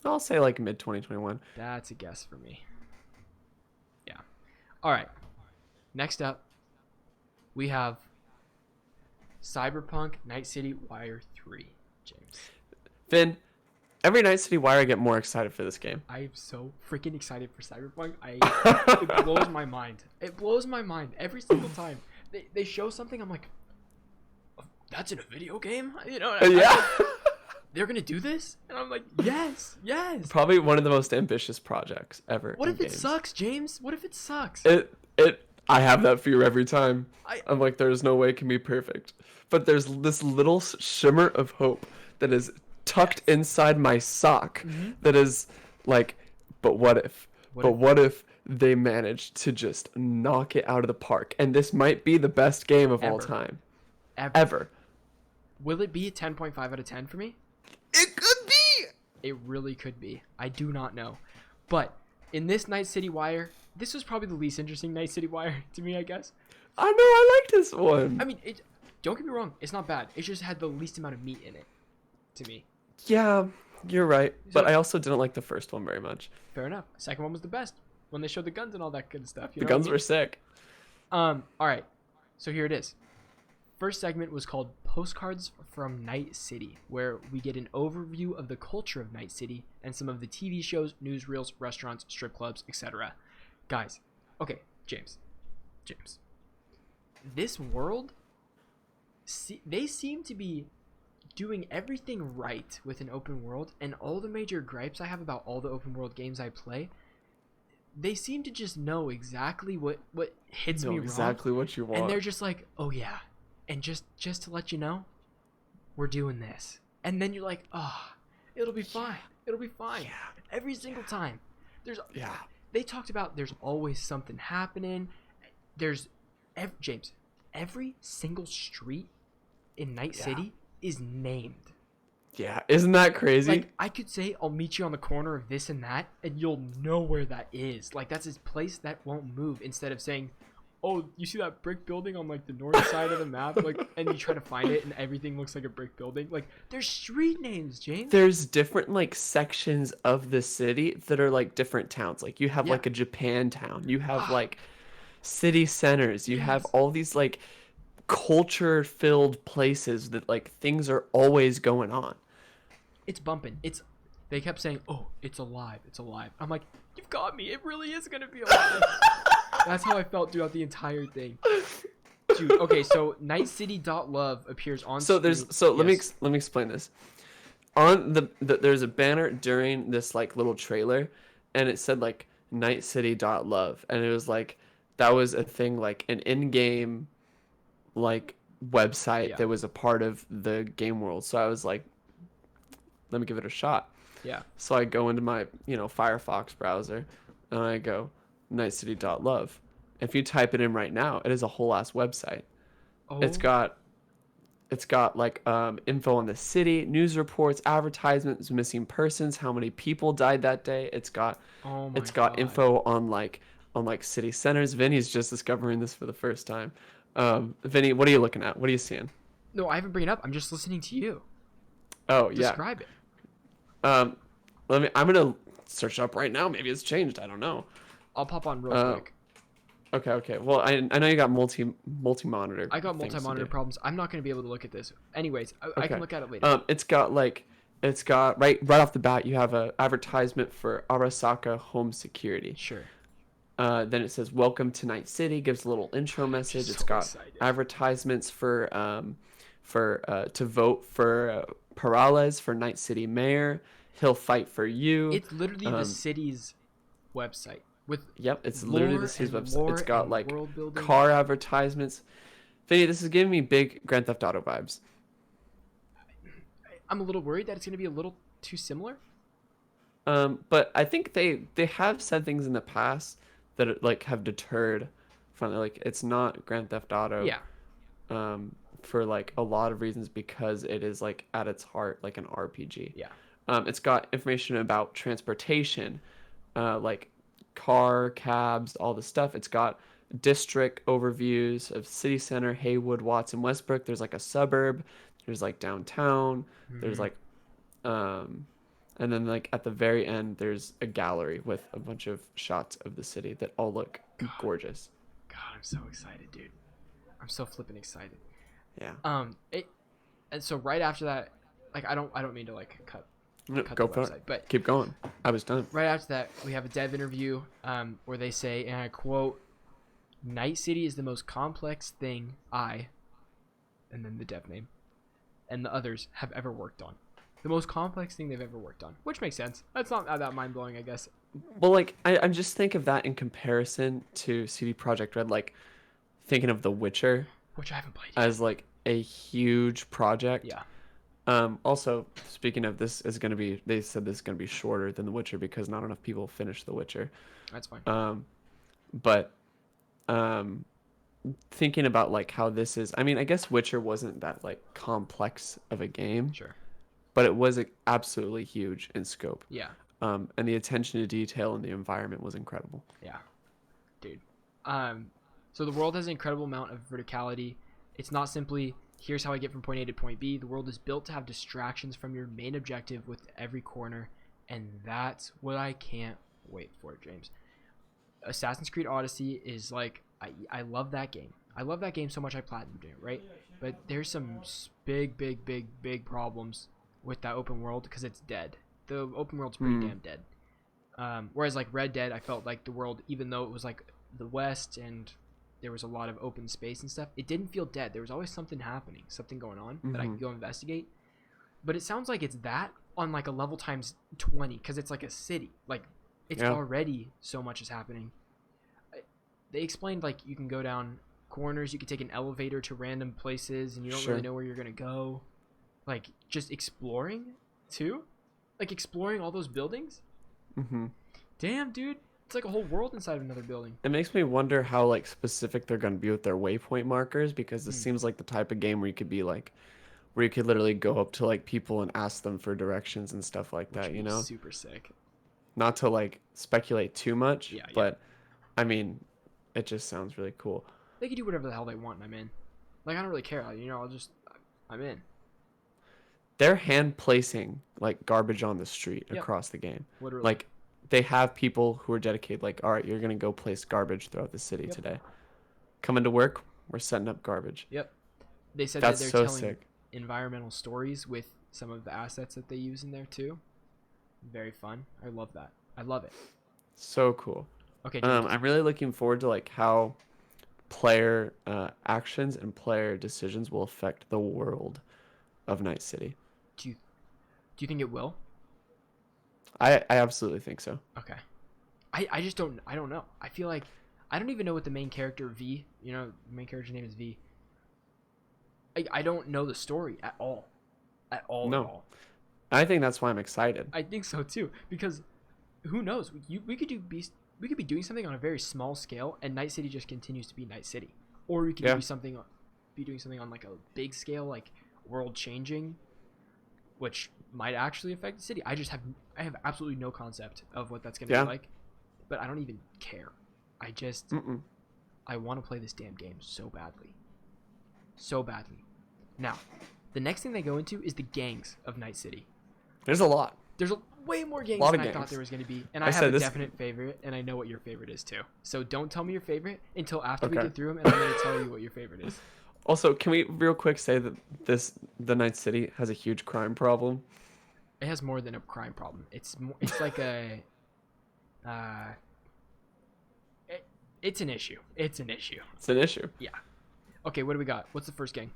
I'll say like mid 2021. That's a guess for me. Yeah. All right. Next up, we have Cyberpunk Night City Wire 3, James. Finn, every Night City Wire I get more excited for this game. I am so freaking excited for Cyberpunk. It blows my mind. It blows my mind every single time. They show something, I'm like, oh, that's in a video game? You know? They're going to do this? And I'm like, yes. Probably one of the most ambitious projects ever. What if it sucks, James? What if it sucks? I have that fear every time. I'm like, there's no way it can be perfect. But there's this little shimmer of hope that is tucked inside my sock that is like, but what if? What if they manage to just knock it out of the park? And this might be the best game of all time. Ever. Will it be a 10.5 out of 10 for me? It could be. It really could be. I do not know. But in this Night City Wire, this was probably the least interesting Night City Wire to me, I guess. I know, I like this one. I mean, don't get me wrong. It's not bad. It just had the least amount of meat in it to me. Yeah, you're right. But So- I also didn't like the first one very much. Fair enough. Second one was the best when they showed the guns and all that good stuff. You The know what I guns mean? were sick. All right. So here it is. First segment was called Postcards from Night City, where we get an overview of the culture of Night City and some of the TV shows, newsreels, restaurants, strip clubs, etc. Guys, okay, James. This world, they seem to be doing everything right with an open world, and all the major gripes I have about all the open world games I play, they seem to just know exactly what hits me wrong. Exactly what you want. And they're just like, oh yeah, and just to let you know, we're doing this. And then you're like, oh, it'll be fine. It'll be fine. Yeah. Every single time. Yeah. They talked about there's always something happening. There's, James, every single street in Night City is named. Yeah, isn't that crazy? Like, I could say, I'll meet you on the corner of this and that, and you'll know where that is. Like, that's his place that won't move, instead of saying, oh, you see that brick building on, like, the north side of the map? Like, and you try to find it, and everything looks like a brick building. Like, there's street names, James. There's different, like, sections of the city that are, like, different towns. Like, you have, like, a Japan town. You have, like, city centers. You have all these, like, culture-filled places that, like, things are always going on. It's bumping. They kept saying, oh, it's alive. It's alive. I'm like, you've got me. It really is going to be alive. That's how I felt throughout the entire thing. Dude, okay, so nightcity.love appears on So screen. let me explain this. On there's a banner during this, like, little trailer, and it said, like, nightcity.love, and it was like that was a thing, like an in-game, like, website that was a part of the game world. So I was like, let me give it a shot. Yeah. So I go into my, Firefox browser, and I go nightcity.love. If you type it in right now, it is a whole ass website. Oh. It's got like info on the city, news reports, advertisements, missing persons, how many people died that day. It's got info on like city centers. Vinny's just discovering this for the first time. Vinny, what are you looking at? What are you seeing? No, I haven't bring it up. I'm just listening to you. Oh, yeah. Describe it. I'm gonna search it up right now. Maybe it's changed. I don't know. I'll pop on real quick. Okay. Well, I know you got multi-monitor. I got things to multi-monitor do. problems. I'm not going to be able to look at this. Anyways, I can look at it later. It's got right off the bat, you have a advertisement for Arasaka Home Security. Sure. Then it says "Welcome to Night City." Gives a little intro message. It's got advertisements for to vote for Perales for Night City mayor. He'll fight for you. It's literally the city's website with it's literally the city's website. It's got like world building. car advertisements. Vinny, this is giving me big Grand Theft Auto vibes. I'm a little worried that it's going to be a little too similar. But I think they have said things in the past that like have deterred from it. Like, it's not Grand Theft Auto. Yeah. For like a lot of reasons, because it is like at its heart like an RPG. Yeah. It's got information about transportation, like car, cabs, all the stuff. It's got district overviews of city center, Haywood, Watson, Westbrook. There's like a suburb. There's like downtown. There's like, and then like at the very end, there's a gallery with a bunch of shots of the city that all look gorgeous. God, I'm so excited, dude. I'm so flipping excited. Yeah. And so right after that, like I don't mean to like cut Go the for website, it. but Keep going. I was done. right after that, we have a dev interview where they say, and I quote, "Night City is the most complex thing and then the dev name, and the others have ever worked on. The most complex thing they've ever worked on," which makes sense. That's not that mind-blowing, I guess. Well, like I just think of that in comparison to CD Projekt Red, like thinking of The Witcher, Which I haven't played yet. as like a huge project. Yeah. Also, speaking of, this is going to be, they said this is going to be shorter than The Witcher because not enough people finished The Witcher. That's fine. thinking about like how this is. I mean, I guess Witcher wasn't that like complex of a game, Sure. but it was absolutely huge in scope. Yeah. And the attention to detail in the environment was incredible. Yeah. Dude. So the world has an incredible amount of verticality. It's not simply here's how I get from point A to point B. The world is built to have distractions from your main objective with every corner, and that's what I can't wait for, James. Assassin's Creed Odyssey is like I love that game. I love that game so much I platinumed it, right? But there's some big problems with that open world because it's dead. The open world's pretty damn dead. Whereas like Red Dead, I felt like the world, even though it was like the West and there was a lot of open space and stuff, it didn't feel dead. There was always something happening, something going on that I could go investigate. But it sounds like it's that on like a level times 20 because it's like a city. Like it's already so much is happening. They explained like you can go down corners, you can take an elevator to random places, and you don't really know where you're gonna go. Like just exploring too, like exploring all those buildings. Damn, dude, it's like a whole world inside of another building. It makes me wonder how like specific they're gonna be with their waypoint markers, because this seems like the type of game where you could be like, where you could literally go up to like people and ask them for directions and stuff like that. You know, super sick. Not to like speculate too much, Yeah, but I mean, it just sounds really cool. They can do whatever the hell they want, and I'm in. Like I don't really care. You know, I'm in. They're hand placing like garbage on the street across the game. Literally. Like they have people who are dedicated. Like, all right, you're gonna go place garbage throughout the city today. Coming to work, we're setting up garbage. Yep. They said That's that they're so telling sick. environmental stories with some of the assets that they use in there too. Very fun. I love that. I love it. So cool. Okay. I'm really looking forward to like how player actions and player decisions will affect the world of Night City. Do you think it will? I absolutely think so. Okay. I just don't know. I feel like I don't even know what the main character V, you know, the main character's name is V. I don't know the story at all. At all. No. At all. I think that's why I'm excited. I think so too, because who knows? We could be doing something on a very small scale, and Night City just continues to be Night City, or we could be doing something on like a big scale, like world changing, which might actually affect the city. I have absolutely no concept of what that's gonna be like, but I don't even care. I just I want to play this damn game so badly. Now, the next thing they go into is the gangs of Night City. There's a lot. There's way more gangs than I thought there was going to be. And I have a definite favorite, and I know what your favorite is too. So don't tell me your favorite until after we get through them, and I'm going to tell you what your favorite is. Also, can we real quick say that the Night City has a huge crime problem? It has more than a crime problem. It's like a it's an issue. It's an issue. It's an issue. Yeah. Okay, what do we got? What's the first gang?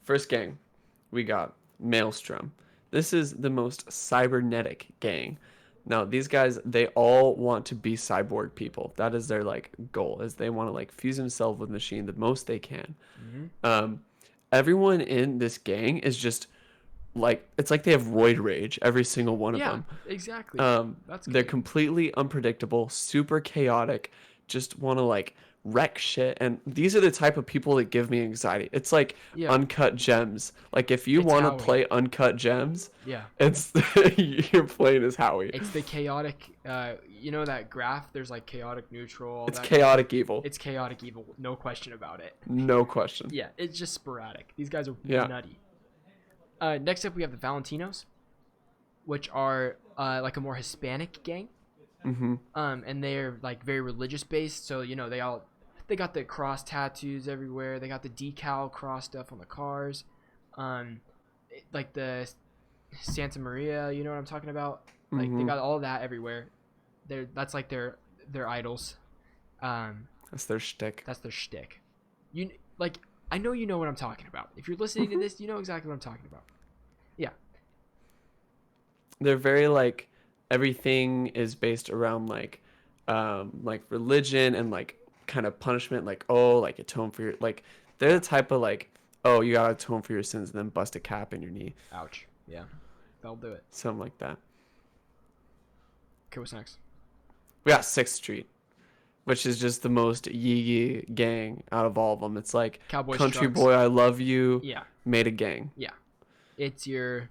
First gang, we got Maelstrom. This is the most cybernetic gang. Now, these guys, they all want to be cyborg people. That is their like goal, is they want to like fuse themselves with machine the most they can. Everyone in this gang is just like, it's like they have roid rage, every single one of them. Yeah, exactly. They're completely unpredictable, super chaotic, just want to like wreck shit, and these are the type of people that give me anxiety. It's like Uncut Gems. Like if you want to play Uncut Gems, it's you're playing as Howie. It's the chaotic you know that graph, there's like chaotic neutral, it's chaotic evil. It's chaotic evil, no question about it. No question. Yeah, it's just sporadic. These guys are nutty. Next up we have the Valentinos, which are like a more Hispanic gang. And they're like very religious based, so you know they got the cross tattoos everywhere. They got the decal cross stuff on the cars. Like the Santa Maria, you know what I'm talking about? Like they got all that everywhere. That's like their idols. That's their shtick. That's their shtick. You like I know you know what I'm talking about. If you're listening to this, you know exactly what I'm talking about. Yeah. They're very like everything is based around like religion and like kind of punishment, like like atone for your, like they're the type of like, you gotta atone for your sins and then bust a cap in your knee. Ouch. Yeah, they'll do it. Something like that. Okay, what's next? We got 6th Street. which is just the most yee gang out of all of them. It's like Cowboys, Country Trucks. Boy, I Love You Yeah, made a gang. yeah. It's your,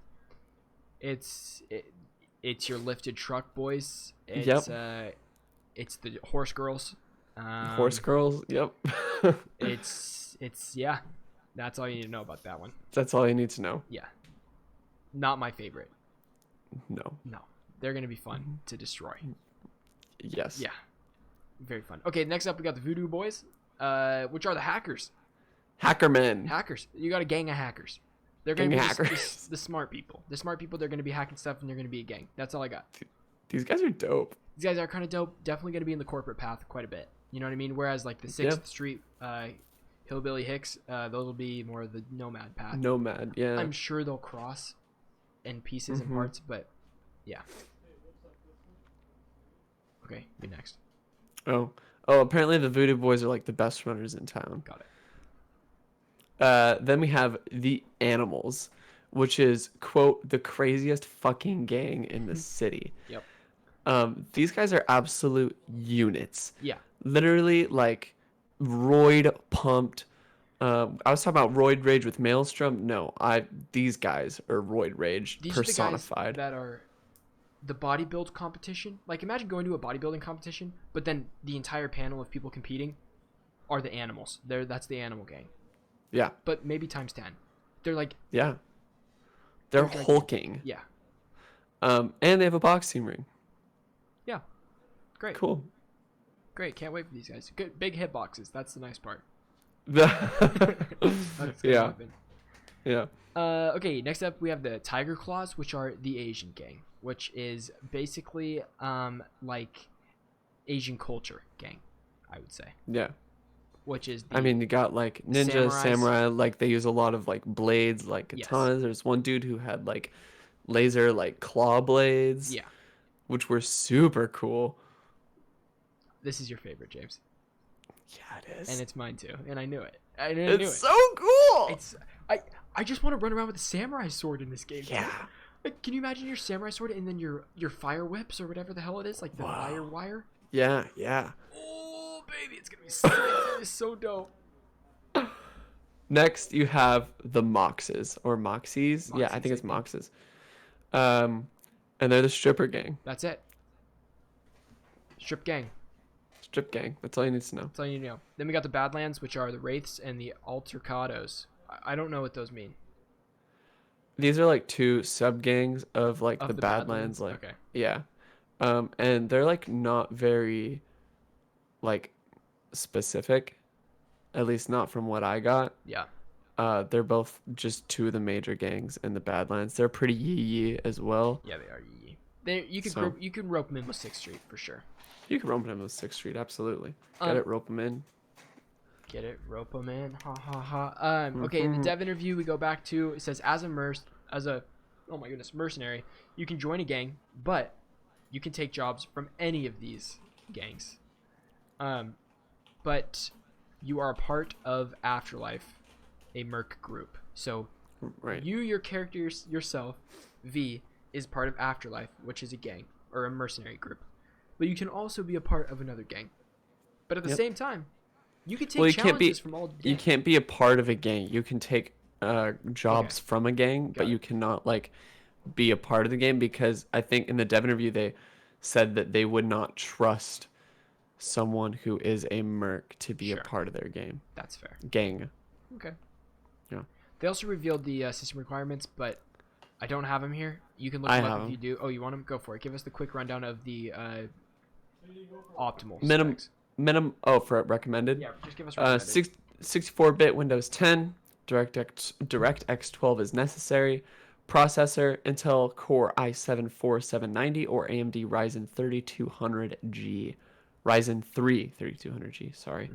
it's your lifted truck boys. Yep. It's the horse girls. Horse Girls. Yep. It's yeah. That's all you need to know about that one. That's all you need to know. Yeah. Not my favorite. No. No. They're gonna be fun to destroy. Yes. Yeah. Very fun. Okay, next up we got the Voodoo Boys, which are the hackers. Hackermen. Hackers. You got a gang of hackers. They're gonna Gang be of hackers. the smart people. The smart people. They're gonna be hacking stuff, and they're gonna be a gang. That's all I got. These guys are dope. These guys are kind of dope. Definitely gonna be in the corporate path quite a bit. You know what I mean? Whereas like the Sixth Street Hillbilly Hicks, those will be more of the nomad path. Nomad. Yeah. I'm sure they'll cross in pieces and parts, but yeah. Okay, you next. Oh. Apparently the Voodoo Boys are like the best runners in town. Got it. Then we have the Animals, which is, quote, the craziest fucking gang in the city. Yep. These guys are absolute units. Yeah. Literally, like, roid pumped. I was talking about roid rage with Maelstrom. No, these guys are roid rage These personified. are the guys that are the bodybuild competition. Like, imagine going to a bodybuilding competition, but then the entire panel of people competing are the animals. That's the animal gang. Yeah. But maybe times 10. They're like, Yeah. They're like, hulking. yeah. And they have a boxing ring. Yeah. Great. Cool. Great. Can't wait for these guys. Good big hit boxes. That's the nice part. Yeah. Happen. Yeah. Okay, next up we have the Tiger Claws, which are the Asian gang, which is basically like Asian culture gang, I would say. Yeah. Which is I mean, you got like ninja, samurais. samurai, like they use a lot of like blades, like katanas. Yes. There's one dude who had like laser like claw blades. Yeah. Which were super cool. This is your favorite, James. Yeah, it is. And it's mine too. And I knew it. I knew it. It's so cool. I just want to run around with a samurai sword in this game. Yeah. Like, can you imagine your samurai sword and then your fire whips or whatever the hell it is, like the fire wire? Yeah, yeah. Oh baby, it's gonna be so it's so dope. Next, you have the Moxes or Moxies. Yeah, I think it's Moxes. And they're the stripper gang. That's it. Strip gang. Strip gang. That's all you need to know. That's all you need to know. Then we got the Badlands, which are the Wraiths and the Altercados. I don't know what those mean. These are like two sub gangs of like Of the Badlands. Like, okay. yeah. And they're like not very like specific, at least not from what I got. Yeah. They're both just two of the major gangs in the Badlands. They're pretty yee as well. Yeah, they are yee. You can rope them in with 6th Street for sure. You can rope them in with 6th Street, absolutely. Get it, rope them in. Get it, rope them in. Ha ha ha. Okay, in the dev interview we go back to, it says as a mercenary, you can join a gang, but you can take jobs from any of these gangs. But you are a part of Afterlife, a merc group. So right. your character yourself, V, is part of Afterlife, which is a gang or a mercenary group. But you can also be a part of another gang. But at the same time, you can take challenges from all gangs. You can't be a part of a gang. You can take jobs from a gang, but you cannot like be a part of the gang, because I think in the dev interview they said that they would not trust someone who is a merc to be a part of their game. That's fair. Gang. Okay. Yeah. They also revealed the system requirements, but I don't have them here. You can look them up if you do. Oh, you want them? Go for it. Give us the quick rundown of the optimal specs. For recommended. Yeah, just give us recommended. 64-bit Windows 10. DirectX 12 is necessary. Processor Intel Core i7 4790 or AMD Ryzen 3200G. Ryzen 3 3200G, sorry.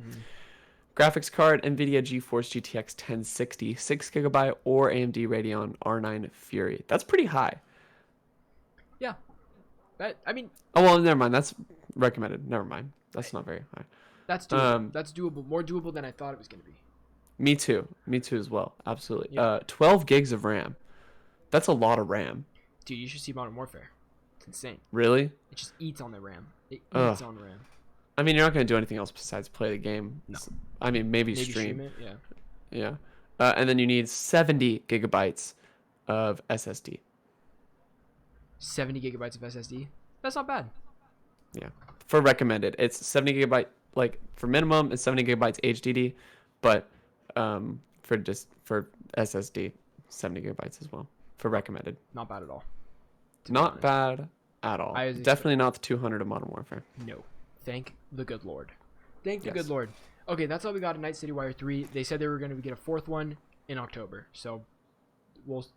Graphics card NVIDIA GeForce GTX 1060 6GB or AMD Radeon R9 Fury. That's pretty high. Yeah. Oh, well, never mind. That's recommended. Never mind. That's not very high. That's doable. That's doable. More doable than I thought it was going to be. Me too. Me too as well. Absolutely. Yeah. 12 gigs of RAM. That's a lot of RAM. Dude, you should see Modern Warfare. It's insane. Really? It just eats on the RAM. It eats on RAM. I mean, you're not going to do anything else besides play the game. No. I mean, maybe Maybe stream. it. Yeah. Yeah. And then you need 70 gigabytes of SSD. 70 gigabytes of SSD. That's not bad. Yeah. For recommended, it's 70 gigabyte. Like for minimum, it's 70 gigabytes HDD, but for SSD, 70 gigabytes as well for recommended. Not bad at all. Not bad at all. Definitely not the 200 of Modern Warfare. No. Thank the good Lord. Thank the Yes. good Lord. Okay, that's all we got in Night City Wire 3. They said they were going to get a fourth one in October. So we'll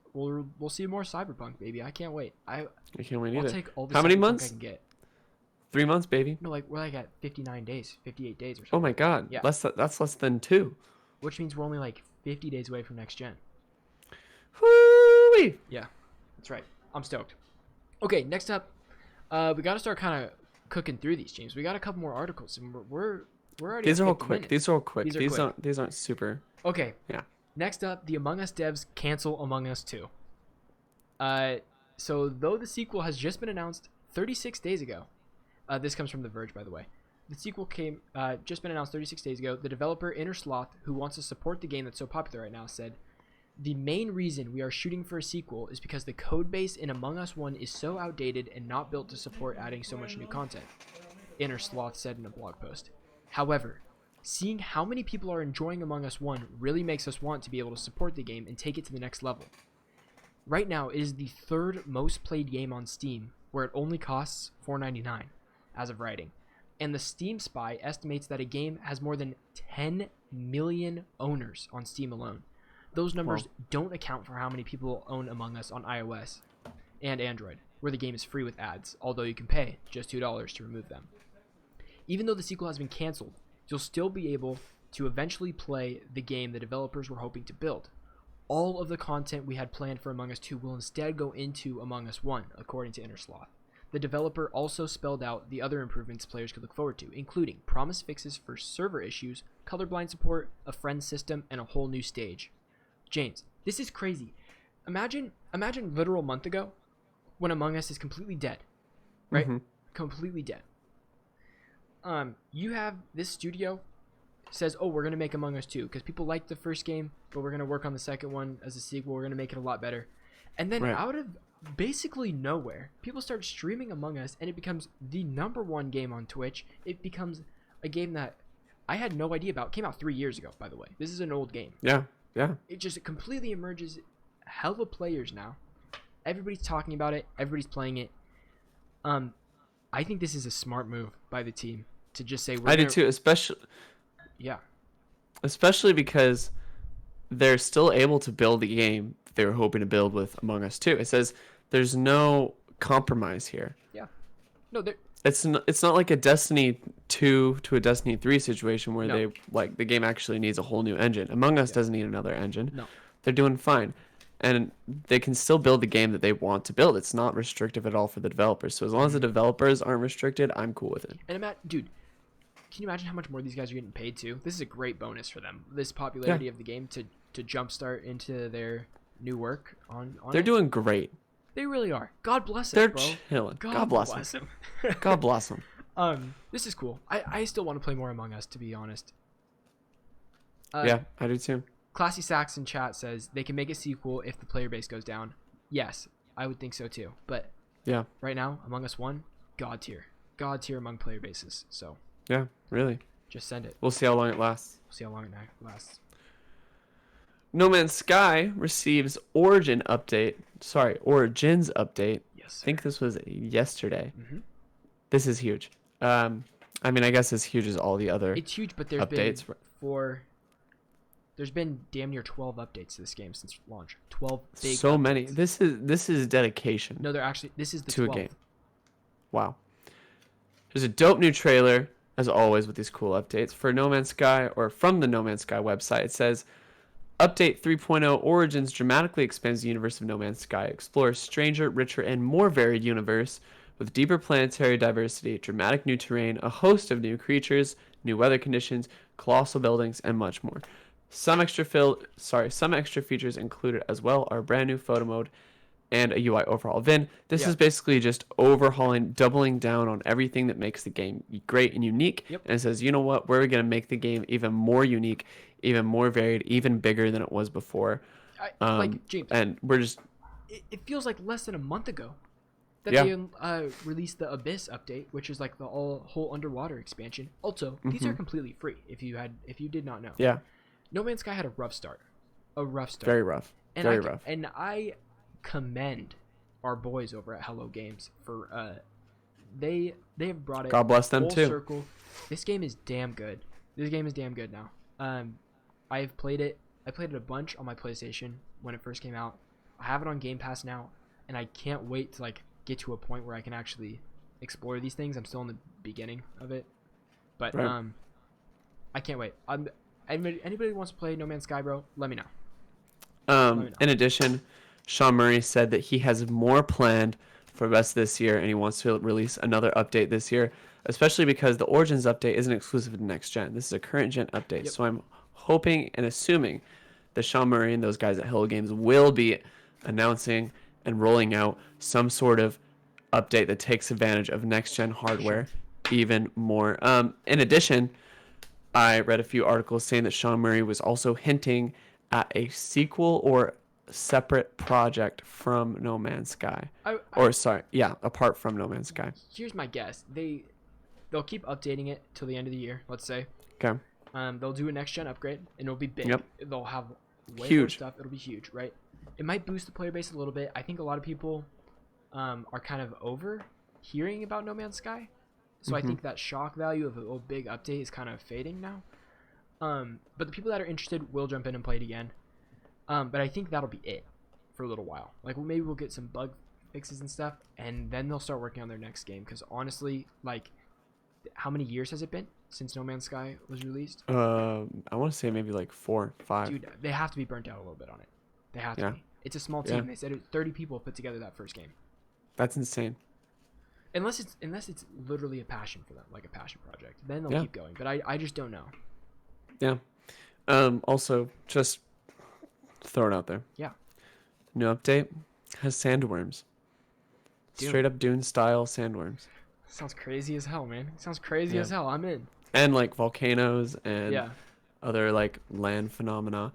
see more Cyberpunk, baby. I can't wait. I can't wait I'll either. take all the How many Cyberpunk months? I can get. 3 months, baby. No, like we're like at 59 days, 58 days or something. Oh my God. Yeah. That's less than 2. Which means we're only like 50 days away from next gen. Whoo-wee. Yeah, that's right. I'm stoked. Okay, next up, we got to start kind of cooking through these, James. We got a couple more articles, and we're already. These at are all 50 quick. minutes. These are all quick. These are These quick. aren't super. Okay. Yeah. Next up, the Among Us devs cancel Among Us 2. So though the sequel has just been announced 36 days ago, this comes from The Verge, by the way. The sequel came just been announced 36 days ago. The developer Inner Sloth, who wants to support the game that's so popular right now, said, "The main reason we are shooting for a sequel is because the code base in Among Us 1 is so outdated and not built to support adding so much new content," Inner Sloth said in a blog post. However, seeing how many people are enjoying Among Us 1 really makes us want to be able to support the game and take it to the next level. Right now, it is the third most played game on Steam, where it only costs $4.99 as of writing. And the Steam Spy estimates that a game has more than 10 million owners on Steam alone. Those numbers don't account for how many people own Among Us on iOS and Android, where the game is free with ads, although you can pay just $2 to remove them. Even though the sequel has been canceled, you'll still be able to eventually play the game the developers were hoping to build. All of the content we had planned for Among Us 2 will instead go into Among Us 1, according to Inner Sloth. The developer also spelled out the other improvements players could look forward to, including promised fixes for server issues, colorblind support, a friend system, and a whole new stage. James, this is crazy. Imagine literal month ago when Among Us is completely dead, right? Mm-hmm. Completely dead. You have this studio says, "Oh, we're going to make Among Us 2 because people liked the first game, but we're going to work on the second one as a sequel. We're going to make it a lot better." And then out of basically nowhere, people start streaming Among Us, and it becomes the #1 game on Twitch. It becomes a game that I had no idea about. It came out 3 years ago, by the way. This is an old game. Yeah. It just completely emerges. Hell of players now. Everybody's talking about it. Everybody's playing it. I think this is a smart move by the team to just say, I do too, especially because they're still able to build the game they were hoping to build with Among Us 2. It says there's no compromise here. Yeah. No, it's not like a Destiny 2 to a Destiny 3 situation where they like the game actually needs a whole new engine. Among Us doesn't need another engine. No. They're doing fine. And they can still build the game that they want to build. It's not restrictive at all for the developers. So as long as the developers aren't restricted, I'm cool with it. And dude, can you imagine how much more these guys are getting paid too? This is a great bonus for them. This popularity of the game to jumpstart into their new work on They're doing great. They really are. God bless them, bro. They're chilling. God bless them. God bless them. This is cool. I still want to play more Among Us, to be honest. Yeah, I do too. Classy Sax in chat says they can make a sequel if the player base goes down. Yes, I would think so too. But right now, Among Us 1, God tier among player bases. So yeah, really. Just send it. We'll see how long it lasts. No Man's Sky receives Origins update. Yes, sir. I think this was yesterday. Mm-hmm. This is huge. I mean, I guess as huge as all the other. It's huge, but there's been damn near 12 updates to this game since launch. 12 big. So updates. many. This is dedication. No, this is the to 12th. A game. Wow. There's a dope new trailer, as always, with these cool updates for No Man's Sky, or from the No Man's Sky website. It says, Update 3.0 Origins dramatically expands the universe of No Man's Sky, explores stranger, richer, and more varied universe with deeper planetary diversity, dramatic new terrain, a host of new creatures, new weather conditions, colossal buildings, and much more. Some extra features included as well are brand new photo mode and a UI overhaul. Vin, this Yeah. is basically just overhauling, doubling down on everything that makes the game great and unique. Yep. And it says, you know what, we're going to make the game even more unique, even more varied, even bigger than it was before. Like, James, And we're just, it feels like less than a month ago that Yeah. they released the Abyss update, which is like the whole underwater expansion. Also, these are completely free if you did not know. yeah, No Man's Sky had a rough start. very rough. And Very rough. And I commend our boys over at Hello Games for they have brought it God bless them full too. circle. This game is damn good. This game is damn good now. I've played it. I played it a bunch on my PlayStation when it first came out. I have it on Game Pass now, and I can't wait to like get to a point where I can actually explore these things. I'm still in the beginning of it, but Right. I can't wait. Anybody who wants to play No Man's Sky, bro, let me know. In addition, Sean Murray said that he has more planned for the rest of this year, and he wants to release another update this year, especially because the Origins update isn't exclusive to next gen. This is a current gen update. Yep. So I'm hoping and assuming that Sean Murray and those guys at Hello Games will be announcing and rolling out some sort of update that takes advantage of next gen hardware even more. In addition, I read a few articles saying that Sean Murray was also hinting at a sequel or separate project from No Man's Sky. Apart from No Man's Sky. Here's my guess. They'll keep updating it till the end of the year, let's say. Okay. They'll do a next gen upgrade and it'll be big. Yep. They'll have way more Huge. stuff. It'll be huge, right? It might boost the player base a little bit. I think a lot of people are kind of over hearing about No Man's Sky. So I think that shock value of a big update is kind of fading now. But the people that are interested will jump in and play it again. But I think that'll be it for a little while. Like, maybe we'll get some bug fixes and stuff, and then they'll start working on their next game. Because honestly, like, how many years has it been since No Man's Sky was released? I want to say maybe like 4, 5. Dude, they have to be burnt out a little bit on it. They have to Yeah. be. It's a small team. Yeah. They said 30 people put together that first game. That's insane. Unless it's literally a passion for them, like a passion project. Then they'll Yeah. keep going. But I just don't know. Yeah. Also, just throw it out there. Yeah. New update has sandworms. Dude. Straight up Dune style sandworms. Sounds crazy as hell, man. Sounds crazy Yeah. as hell. I'm in. And like volcanoes and Yeah. other like land phenomena.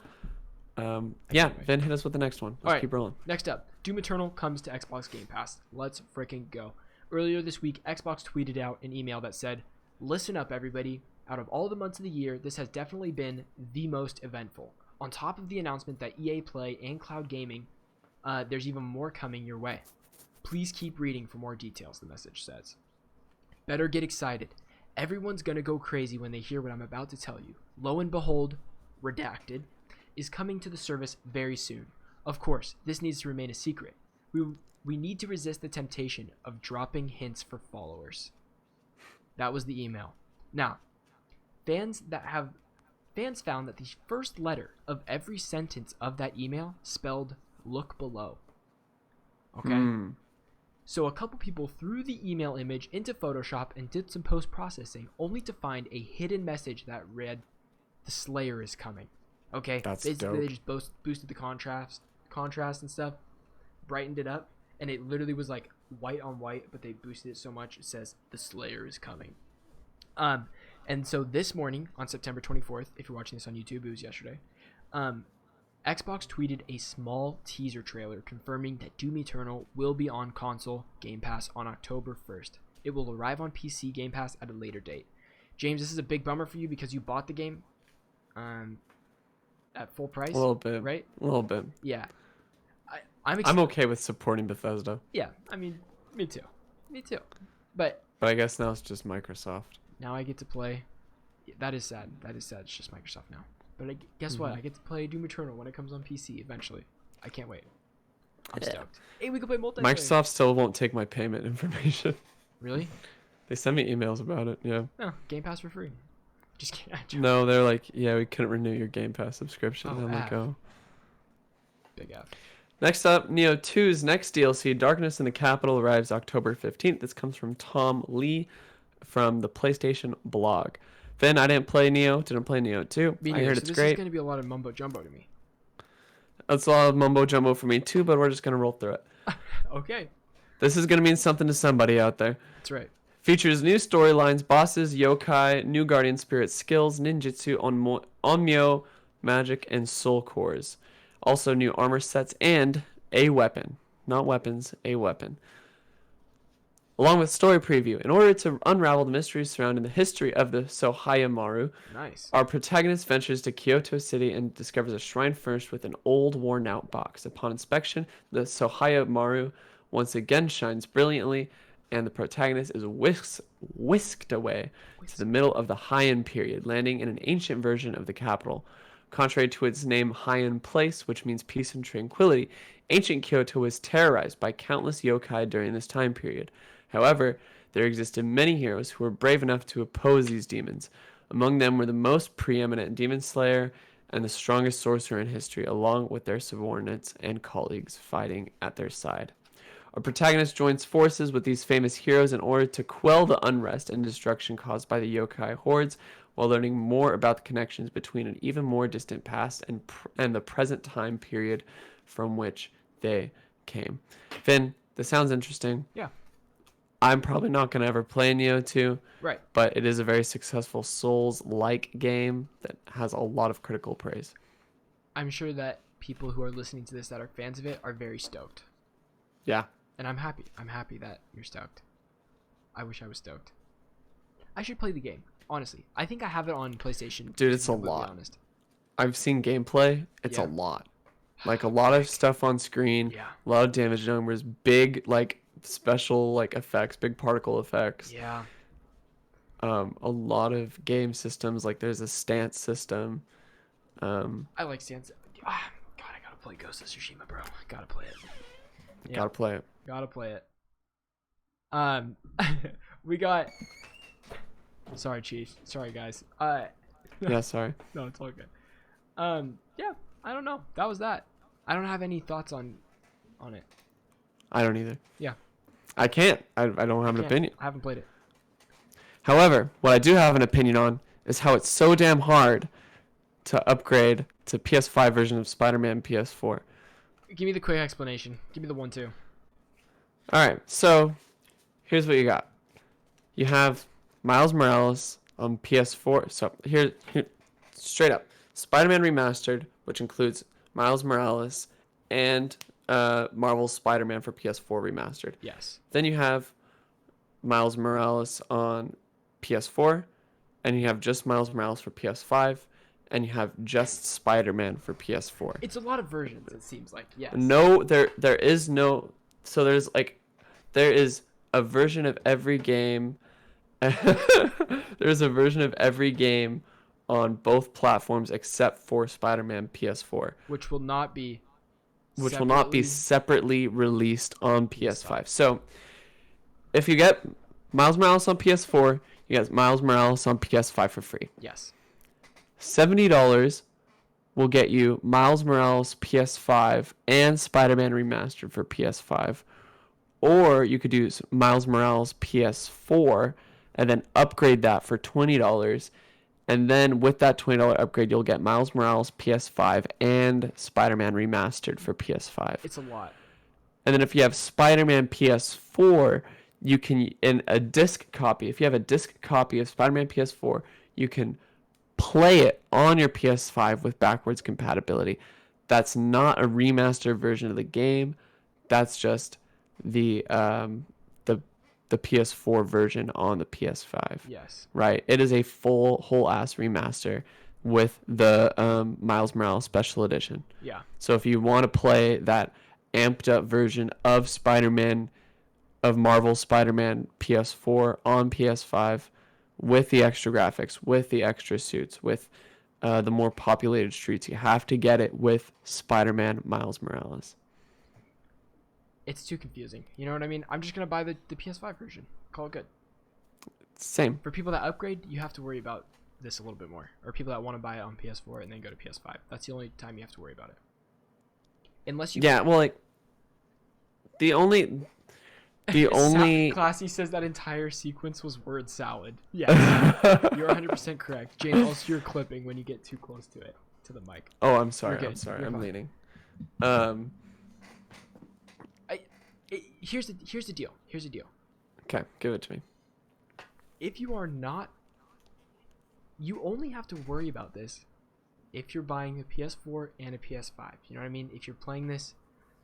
can't wait. Then hit us with the next one. Let's Alright. keep rolling. Next up, Doom Eternal comes to Xbox Game Pass. Let's freaking go. Earlier this week, Xbox tweeted out an email that said, "Listen up, everybody. Out of all the months of the year, this has definitely been the most eventful. On top of the announcement that EA Play and cloud gaming, there's even more coming your way. Please keep reading for more details," the message says. "Better get excited. Everyone's gonna go crazy when they hear what I'm about to tell you. Lo and behold, Redacted is coming to the service very soon. Of course, this needs to remain a secret. We need to resist the temptation of dropping hints for followers." That was the email. Now, fans found that the first letter of every sentence of that email spelled "look below." Okay? So a couple people threw the email image into Photoshop and did some post-processing, only to find a hidden message that read, "The Slayer is coming." Okay? That's Basically, dope. they just boosted the contrast and stuff, brightened it up, and it literally was like white on white, but they boosted it so much it says, "The Slayer is coming." And so this morning, on September 24th, if you're watching this on YouTube, it was yesterday, Xbox tweeted a small teaser trailer confirming that Doom Eternal will be on console Game Pass on October 1st. It will arrive on PC Game Pass at a later date. James, this is a big bummer for you because you bought the game at full price. A little bit. Right? A little bit. Yeah. I'm okay with supporting Bethesda. Yeah, I mean, me too. But But I guess now it's just Microsoft. now I get to play. That is sad. It's just Microsoft now. But guess what? I get to play Doom Eternal when it comes on PC eventually. I can't wait. I'm stoked. Hey, we can play multiplayer. Microsoft still won't take my payment information. Really? They send me emails about it, yeah. No, Game Pass for free. Just kidding. No, they're like, yeah, we couldn't renew your Game Pass subscription. Oh, And I'm like, F. oh. Big F. Next up, Neo 2's next DLC, Darkness in the Capital, arrives October 15th. This comes from Tom Lee from the PlayStation blog. Then I didn't play Neo 2. Me I neither, heard so it's this great. is going to be a lot of mumbo jumbo to me. It's a lot of mumbo jumbo for me too, but we're just going to roll through it. Okay. This is going to mean something to somebody out there. That's right. Features new storylines, bosses, yokai, new guardian spirit skills, ninjutsu, onmyo, magic, and soul cores. Also new armor sets and a weapon. Not weapons, a weapon. Along with story preview. In order to unravel the mysteries surrounding the history of the Sohaya Maru, Nice. our protagonist ventures to Kyoto City and discovers a shrine furnished with an old, worn-out box. Upon inspection, the Sohaya Maru once again shines brilliantly, and the protagonist is whisked away to the middle of the Heian period, landing in an ancient version of the capital. Contrary to its name, Heian Place, which means peace and tranquility, ancient Kyoto was terrorized by countless yokai during this time period. However, there existed many heroes who were brave enough to oppose these demons. Among them were the most preeminent demon slayer and the strongest sorcerer in history, along with their subordinates and colleagues fighting at their side. Our protagonist joins forces with these famous heroes in order to quell the unrest and destruction caused by the yokai hordes, while learning more about the connections between an even more distant past and the present time period from which they came. Finn, this sounds interesting. Yeah. I'm probably not going to ever play Neo 2. Right. But it is a very successful Souls-like game that has a lot of critical praise. I'm sure that people who are listening to this that are fans of it are very stoked. Yeah. And I'm happy. I'm happy that you're stoked. I wish I was stoked. I should play the game, honestly. I think I have it on PlayStation. Dude, it's a lot. Honest. I've seen gameplay. It's a lot. Like a lot of stuff on screen. Yeah. A lot of damage numbers. Big, like, special, like, effects. Big particle effects. Yeah. A lot of game systems. Like, there's a stance system. I like stance. God, I gotta play Ghost of Tsushima, bro. Gotta play it. Yeah. Gotta play it. Gotta play it. We got. Sorry, Chief. Sorry, guys. Yeah, sorry. No, it's all good. Yeah, I don't know. That was that. I don't have any thoughts on it. I don't either. Yeah. I can't. I don't have an opinion. I haven't played it. However, what I do have an opinion on is how it's so damn hard to upgrade to PS5 version of Spider-Man PS4. Give me the quick explanation. Give me the 1-2. All right, so here's what you got. You have Miles Morales on PS4. So here straight up, Spider-Man Remastered, which includes Miles Morales and Marvel's Spider-Man for PS4 Remastered. Yes. Then you have Miles Morales on PS4, and you have just Miles Morales for PS5, and you have just Spider-Man for PS4. It's a lot of versions, it seems like. Yes. No, there is no. So there is a version of every game. There's a version of every game on both platforms except for Spider-Man PS4, which will not be separately released on PS5. So if you get Miles Morales on PS4, you get Miles Morales on PS5 for free. Yes. $70 will get you Miles Morales PS5 and Spider-Man Remastered for PS5. Or you could do Miles Morales PS4 and then upgrade that for $20. And then with that $20 upgrade, you'll get Miles Morales PS5 and Spider-Man Remastered for PS5. It's a lot. And then if you have Spider-Man PS4, you can, in a disc copy, if you have a disc copy of Spider-Man PS4, you can play it on your PS5 with backwards compatibility. That's not a remastered version of the game. That's just the PS4 version on the PS5. Yes. Right. It is a whole ass remaster with the Miles Morales Special Edition. Yeah. So if you want to play that amped up version of Spider-Man, of Marvel Spider-Man PS4 on PS5 with the extra graphics, with the extra suits, with the more populated streets, you have to get it with Spider-Man Miles Morales. It's too confusing. You know what I mean? I'm just going to buy the PS5 version. Call it good. Same. For people that upgrade, you have to worry about this a little bit more. Or people that want to buy it on PS4 and then go to PS5. That's the only time you have to worry about it. Unless you... Yeah, well, like, the only... Classy says that entire sequence was word salad. Yes. You're 100% correct. Jane, also you're clipping when you get too close to it, to the mic. Oh, I'm sorry. You're I'm sorry. You're I'm fine. leaning. here's the deal. Here's the deal. Okay, give it to me. If you are not, you only have to worry about this if you're buying a PS4 and a PS5. You know what I mean? If you're playing this,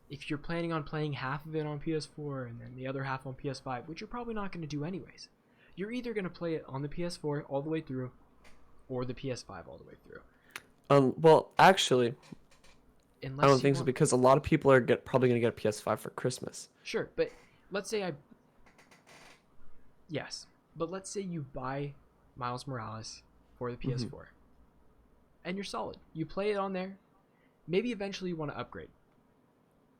if you're planning on playing half of it on PS4 and then the other half on PS5, which you're probably not going to do anyways, you're either going to play it on the PS4 all the way through or the PS5 all the way through. Well, actually, Unless I don't think so, because a lot of people are probably going to get a PS5 for Christmas. Sure, but let's say Yes, but let's say you buy Miles Morales for the PS4, and you're solid. You play it on there. Maybe eventually you want to upgrade.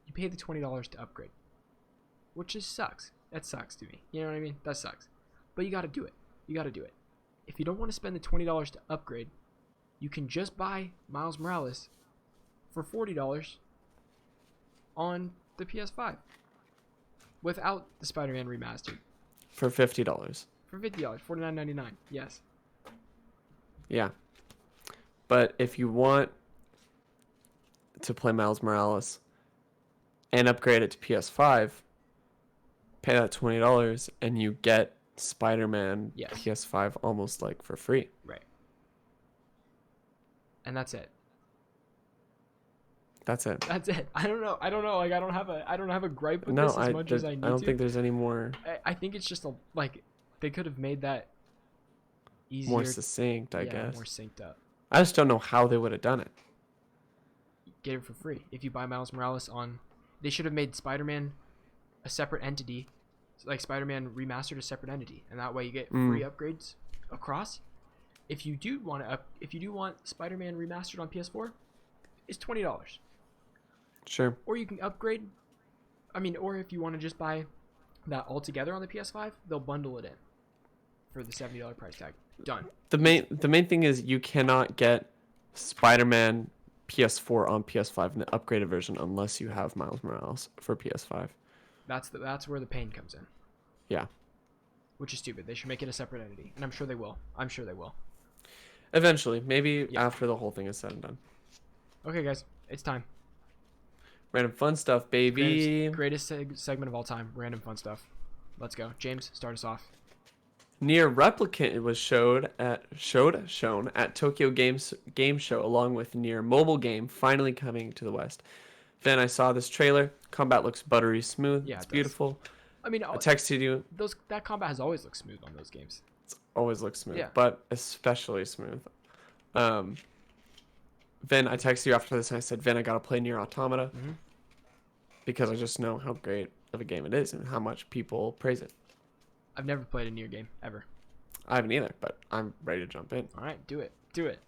You pay the $20 to upgrade, which just sucks. That sucks to me. You know what I mean? That sucks. But you got to do it. You got to do it. If you don't want to spend the $20 to upgrade, you can just buy Miles Morales for $40 on the PS5 without the Spider-Man remastered. For $50. For $50, $49.99. Yes. Yeah. But if you want to play Miles Morales and upgrade it to PS5, pay that $20 and you get Spider-Man PS5 almost like for free. Right. And that's it. That's it. That's it. I don't know. Like I don't have a gripe with this as much as I need to. I don't think there's any more. I think it's just like they could have made that easier, more succinct, I guess. More synced up. I just don't know how they would have done it. Get it for free. If you buy Miles Morales they should have made Spider-Man a separate entity, like Spider-Man Remastered a separate entity, and that way you get free upgrades across. If you do want Spider-Man Remastered on PS4, it's $20. Sure. Or you can upgrade. Or if you want to just buy that all together on the PS5, they'll bundle it in for the $70 price tag. Done. The main thing is you cannot get Spider-Man PS4 on PS5 in the upgraded version unless you have Miles Morales for PS5. That's where the pain comes in. Yeah. Which is stupid. They should make it a separate entity, and I'm sure they will. Eventually, maybe after the whole thing is said and done. Okay, guys, it's time. Random fun stuff, baby. Greatest segment of all time. Random fun stuff. Let's go. James, start us off. Nier Replicant was shown at Tokyo Game Show, along with Nier mobile game finally coming to the West. Then I saw this trailer. Combat looks buttery smooth. Yeah, it's beautiful. I texted you. That combat has always looked smooth on those games. It's always looked smooth, but especially smooth. Vin, I texted you after this and I said, Vin, I gotta play Nier Automata because I just know how great of a game it is and how much people praise it. I've never played a Nier game ever. I haven't either, but I'm ready to jump in. All right, do it.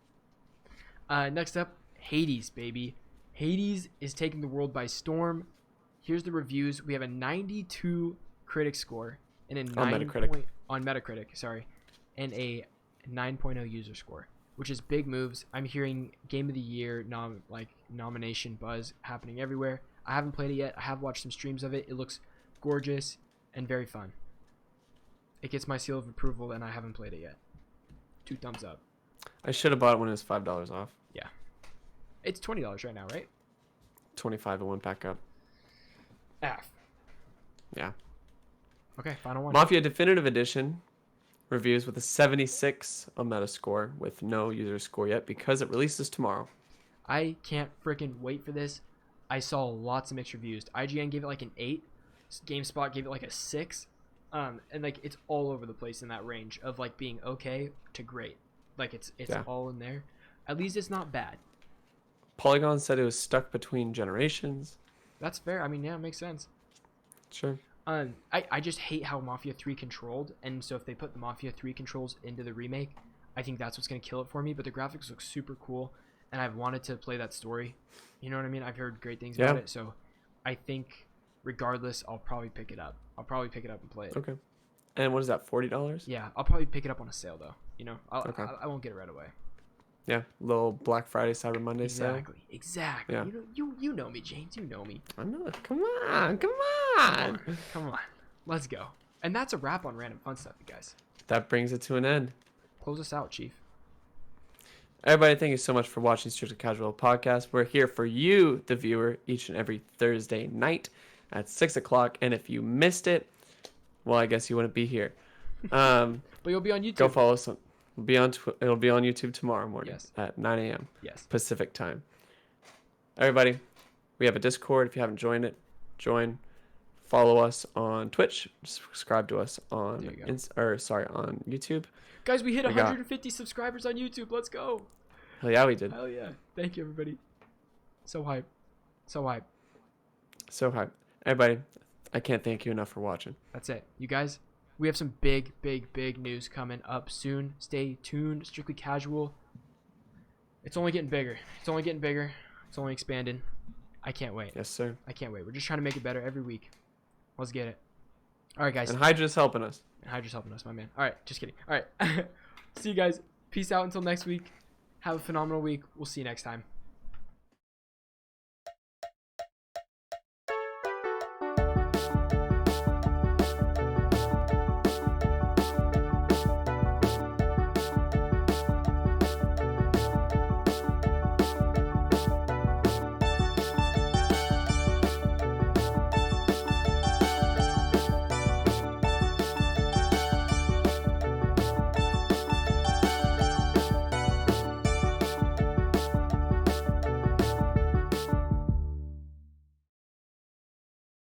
Next up, Hades, baby. Hades is taking the world by storm. Here's the reviews. We have a 92 critic score and a 9 on Metacritic, and a 9.0 user score, which is big moves. I'm hearing Game of the Year nomination buzz happening everywhere. I haven't played it yet. I have watched some streams of it. It looks gorgeous and very fun. It gets my seal of approval, and I haven't played it yet. 2 thumbs up. I should have bought it when it was $5 off. Yeah. It's $20 right now, right? $25 it went back up. F. Yeah. Okay, final one. Mafia Definitive Edition reviews with a 76 on Metascore with no user score yet because it releases tomorrow. I can't freaking wait for this. I saw lots of mixed reviews. IGN gave it like an 8. GameSpot gave it like a 6. And it's all over the place in that range of being okay to great. It's all in there. At least it's not bad. Polygon said it was stuck between generations. That's fair. It makes sense. Sure. I just hate how Mafia 3 controlled, and so if they put the Mafia 3 controls into the remake, I think that's what's going to kill it for me. But the graphics look super cool, and I've wanted to play that story. You know what I mean? I've heard great things about it, so I think regardless, I'll probably pick it up. I'll probably pick it up and play it. Okay. And what is that, $40? Yeah, I'll probably pick it up on a sale, though. I won't get it right away. Yeah, little Black Friday, Cyber Monday sale. Exactly. Yeah. You know me, James. You know me. I know. Come on. Come on. Let's go. And that's a wrap on Random Fun Stuff, you guys. That brings it to an end. Close us out, Chief. Everybody, thank you so much for watching Strictly Casual Podcast. We're here for you, the viewer, each and every Thursday night. at 6 o'clock. And if you missed it, well, I guess you wouldn't be here. But you'll be on YouTube. Go follow us. It'll be on YouTube tomorrow morning at 9 a.m. Pacific time. Everybody, we have a Discord. If you haven't joined it, join. Follow us on Twitch. Subscribe to us on on YouTube. Guys, we hit 150 subscribers on YouTube. Let's go. Hell yeah, we did. Hell yeah. Thank you, everybody. So hype. So hype. So hype. Everybody, I can't thank you enough for watching. That's it. You guys, we have some big news coming up soon. Stay tuned. Strictly Casual. It's only getting bigger. It's only getting bigger. It's only expanding. I can't wait. Yes, sir. I can't wait. We're just trying to make it better every week. Let's get it. All right, guys. And Hydra's helping us. Hydra's helping us, my man. All right, just kidding. All right. See you guys. Peace out until next week. Have a phenomenal week. We'll see you next time.